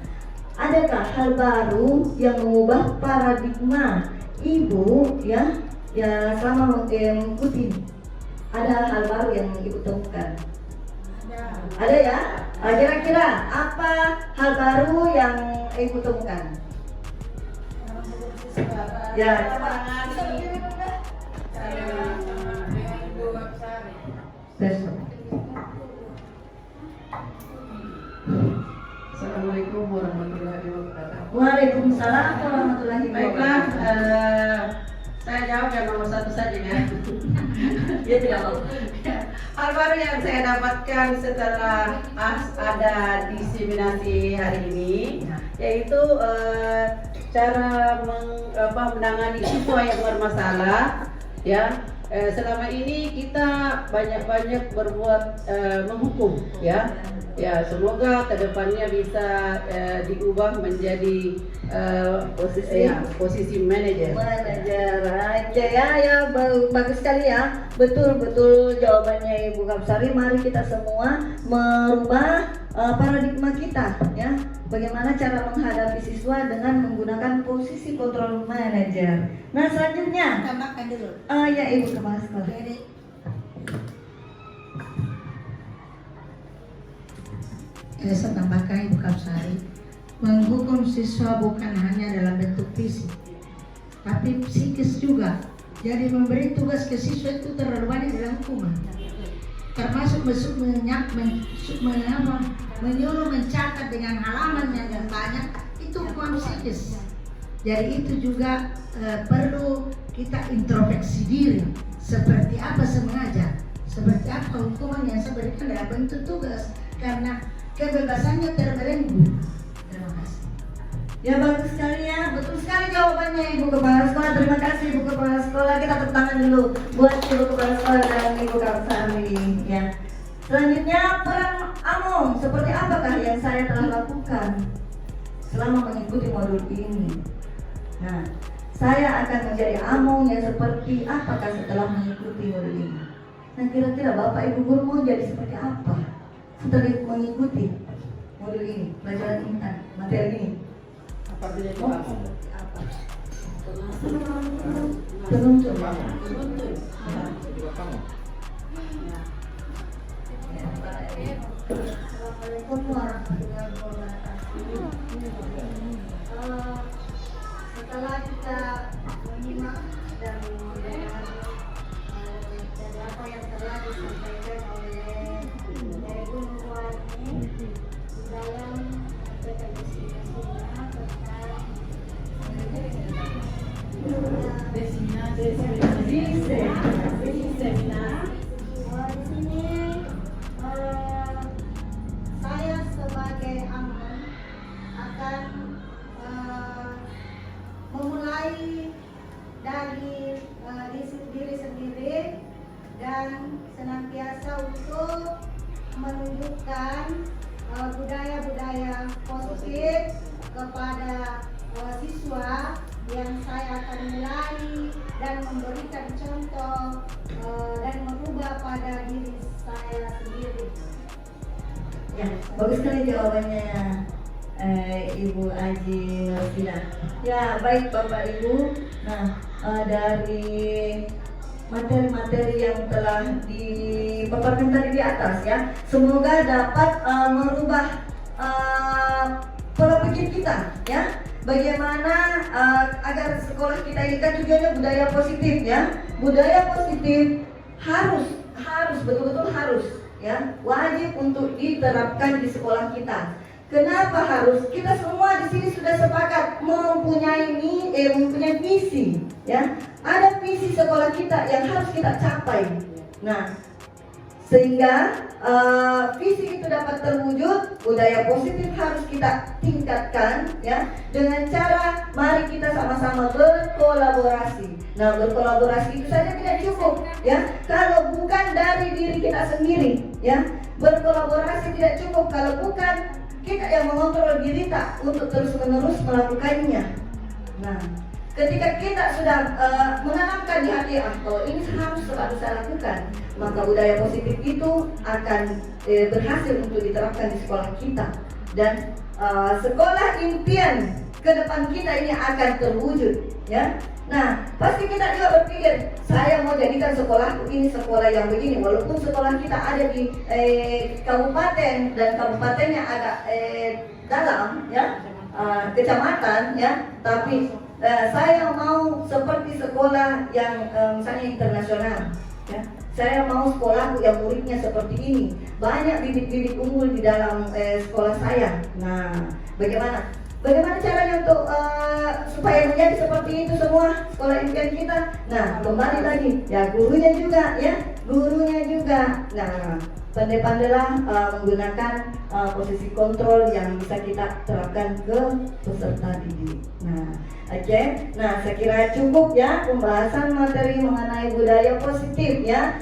adakah hal baru yang mengubah paradigma Ibu ya selama mengikuti? Ada hal baru yang Ibu temukan? Ada ya? Kira-kira apa hal baru yang Ibu temukan? Ya, coba. Assalamualaikum warahmatullahi wabarakatuh. Waalaikumsalam warahmatullahi Baiklah, wabarakatuh. saya jawab yang nomor 1 saja ya. Ya, tidak mau. Hal baru yang saya dapatkan setelah ada diseminasi hari ini, yaitu cara menangani siswa yang bermasalah. Ya, selama ini kita banyak berbuat menghukum, ya. Ya, semoga kedepannya bisa diubah menjadi posisi manajer. Aja ya, bagus sekali ya. Betul jawabannya Ibu Kapsari. Mari kita semua merubah paradigma kita ya. Bagaimana cara menghadapi siswa dengan menggunakan posisi kontrol manajer. Nah, selanjutnya Tambahkan dulu. ya Ibu kepala sekolah. Saya tambahkan Ibu Kapsari, menghukum siswa bukan hanya dalam bentuk fisik, tapi psikis juga. Jadi memberi tugas ke siswa itu terlalu banyak dalam hukuman, termasuk menyuruh mencatat dengan halaman yang banyak, itu hukuman psikis. Jadi itu juga perlu kita introspeksi diri, seperti apa saya mengajar, seperti apa hukuman yang saya berikan dalam bentuk tugas, karena kebebasannya terbelenggu. Terima kasih. Ya, bagus sekali ya, betul sekali jawabannya Ibu Kepala Sekolah. Terima kasih Ibu Kepala Sekolah. Kita tepuk tangan dulu buat Ibu Kepala Sekolah dan Ibu Kapsari ya. Selanjutnya peran Among. Seperti apakah yang saya telah lakukan selama mengikuti modul ini? Nah, saya akan menjadi Among yang seperti apakah setelah mengikuti modul ini? Nah, kira-kira Bapak Ibu guru mau jadi seperti apa setelah mengikuti modul ini, pelajaran ini, materi ini? Apabila itu Apa? Penuntut. Assalamualaikum warahmatullahi wabarakatuh. Setelah kita menyimak dan mendengar dari apa yang telah disampaikan oleh Ibu Nurwani di dalam presentasinya tentang di sini saya sebagai Amon akan memulai dari diri sendiri dan senantiasa untuk menunjukkan budaya-budaya positif kepada siswa yang saya akan mulai dan memberikan contoh dan merubah pada diri saya sendiri. Ya, bagus sekali jawabannya Ibu Aji Nurfina. Ya, baik Bapak Ibu. Nah, dari materi-materi yang telah dipaparkan tadi di atas ya, semoga dapat merubah pola pikir kita ya. Bagaimana agar sekolah kita ini kan tujuannya budaya positif ya. Budaya positif harus betul-betul harus ya, wajib untuk diterapkan di sekolah kita. Kenapa harus? Kita semua di sini sudah sepakat mempunyai visi ya. Ada visi sekolah kita yang harus kita capai. Nah, sehingga visi itu dapat terwujud, budaya positif harus kita tingkatkan ya, dengan cara mari kita sama-sama berkolaborasi. Nah, berkolaborasi itu saja tidak cukup ya, kalau bukan dari diri kita sendiri ya. Berkolaborasi tidak cukup kalau bukan kita yang mengontrol diri tak untuk terus-menerus melakukannya. Nah, ketika kita sudah menanamkan di hati, kalau ini harus selalu saya lakukan, maka budaya positif itu akan berhasil untuk diterapkan di sekolah kita. Dan sekolah impian ke depan kita ini akan terwujud ya. Nah, pasti kita juga berpikir, saya mau jadikan sekolahku ini sekolah yang begini, walaupun sekolah kita ada di kabupaten dan kabupatennya agak dalam ya, kecamatan ya, tapi saya mau seperti sekolah yang misalnya internasional ya. Saya mau sekolahku yang muridnya seperti ini, banyak bibit-bibit unggul di dalam sekolah saya. Nah, bagaimana caranya untuk supaya menjadi seperti itu semua sekolah impian kita? Nah, kembali lagi ya, gurunya juga. Nah, pandai-pandailah menggunakan posisi kontrol yang bisa kita terapkan ke peserta didik. Nah, oke. Nah, saya kira cukup ya pembahasan materi mengenai budaya positif ya.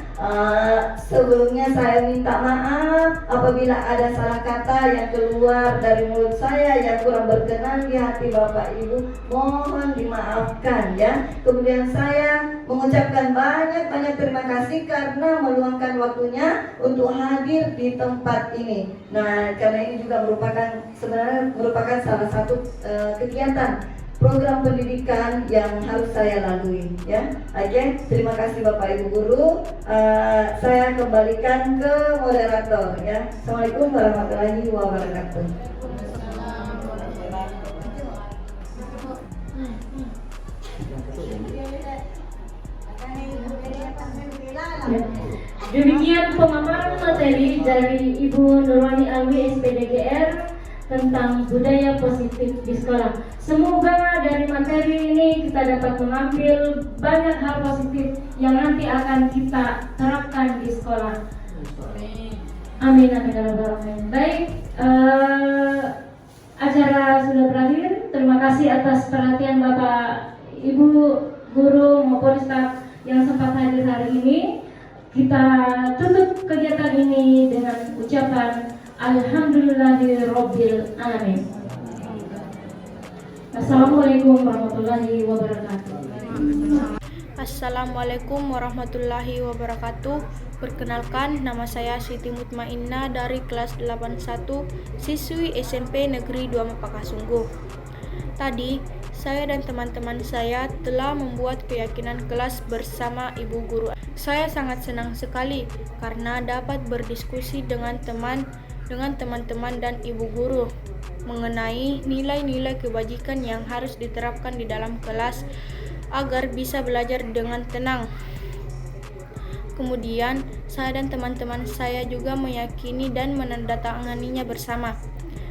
Sebelumnya saya minta maaf apabila ada salah kata yang keluar dari mulut saya yang kurang berkenan di hati Bapak Ibu, mohon dimaafkan ya. Kemudian saya mengucapkan banyak terima kasih karena meluangkan waktunya untuk hadir di tempat ini. Nah, karena ini juga sebenarnya merupakan salah satu kegiatan program pendidikan yang harus saya lalui ya. Oke, terima kasih Bapak Ibu guru. Saya kembalikan ke moderator ya. Assalamualaikum warahmatullahi wabarakatuh. Ya. Demikian pemaparan materi dari Ibu Nurwani Alwi SPDGR tentang budaya positif di sekolah. Semoga dari materi ini kita dapat mengambil banyak hal positif yang nanti akan kita terapkan di sekolah. Amin. Baik, acara sudah berakhir. Terima kasih atas perhatian Bapak, Ibu, guru maupun staf yang sempat hadir hari ini. Kita tutup kegiatan ini dengan ucapan Alhamdulillahirabbil alamin. Assalamualaikum warahmatullahi wabarakatuh. Assalamualaikum warahmatullahi wabarakatuh. Perkenalkan, nama saya Siti Mutmainnah dari kelas 81, siswi SMP Negeri 2 Mapakasungguh. Tadi, saya dan teman-teman saya telah membuat keyakinan kelas bersama Ibu Guru. Saya sangat senang sekali karena dapat berdiskusi dengan teman-teman dan Ibu Guru mengenai nilai-nilai kebajikan yang harus diterapkan di dalam kelas agar bisa belajar dengan tenang. Kemudian, saya dan teman-teman saya juga meyakini dan menandatanganinya bersama.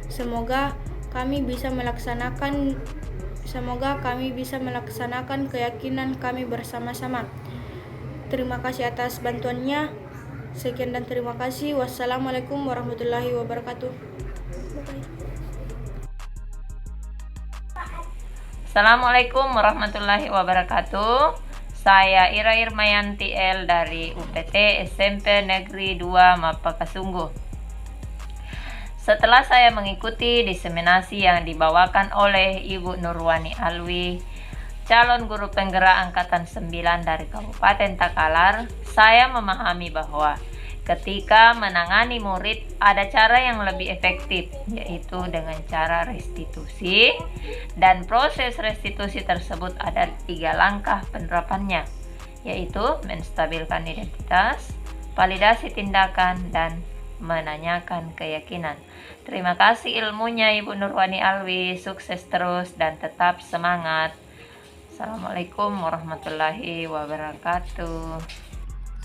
Semoga kami bisa melaksanakan keyakinan kami bersama-sama. Terima kasih atas bantuannya. Sekian dan terima kasih. Wassalamualaikum warahmatullahi wabarakatuh. Assalamualaikum warahmatullahi wabarakatuh. Saya Ira Irmayanti L dari UPT SMP Negeri 2 Mapakasungguh. Setelah saya mengikuti diseminasi yang dibawakan oleh Ibu Nurwani Alwi, calon guru penggerak angkatan 9 dari Kabupaten Takalar, saya memahami bahwa Ketika menangani murid, ada cara yang lebih efektif, yaitu dengan cara restitusi, dan proses restitusi tersebut ada 3 langkah penerapannya, yaitu menstabilkan identitas, validasi tindakan, dan menanyakan keyakinan. Terima kasih ilmunya Ibu Nurwani Alwi, sukses terus dan tetap semangat. Assalamualaikum warahmatullahi wabarakatuh.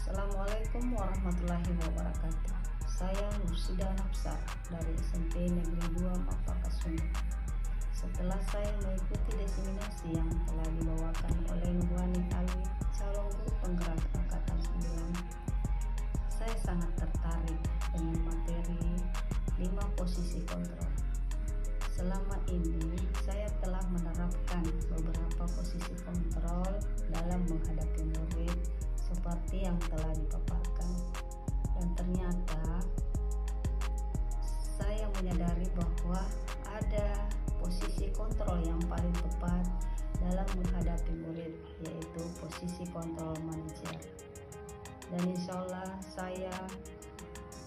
Assalamualaikum warahmatullahi wabarakatuh. Saya Nursida Nafsar dari SMP Negeri 2 Mapakasungu. Setelah saya mengikuti diseminasi yang telah dibawakan oleh Nurwani Alwi, calon guru penggerak angkatan 9, saya sangat tertarik dengan materi 5 posisi kontrol. Selama ini saya telah menerapkan beberapa posisi kontrol dalam menghadapi murid seperti yang telah dipaparkan, dan ternyata saya menyadari bahwa ada posisi kontrol yang paling tepat dalam menghadapi murid, yaitu posisi kontrol manajer. Dan insya Allah saya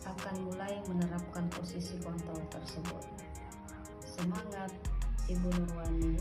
akan mulai menerapkan posisi kontrol tersebut. Semangat Ibu Nurwani,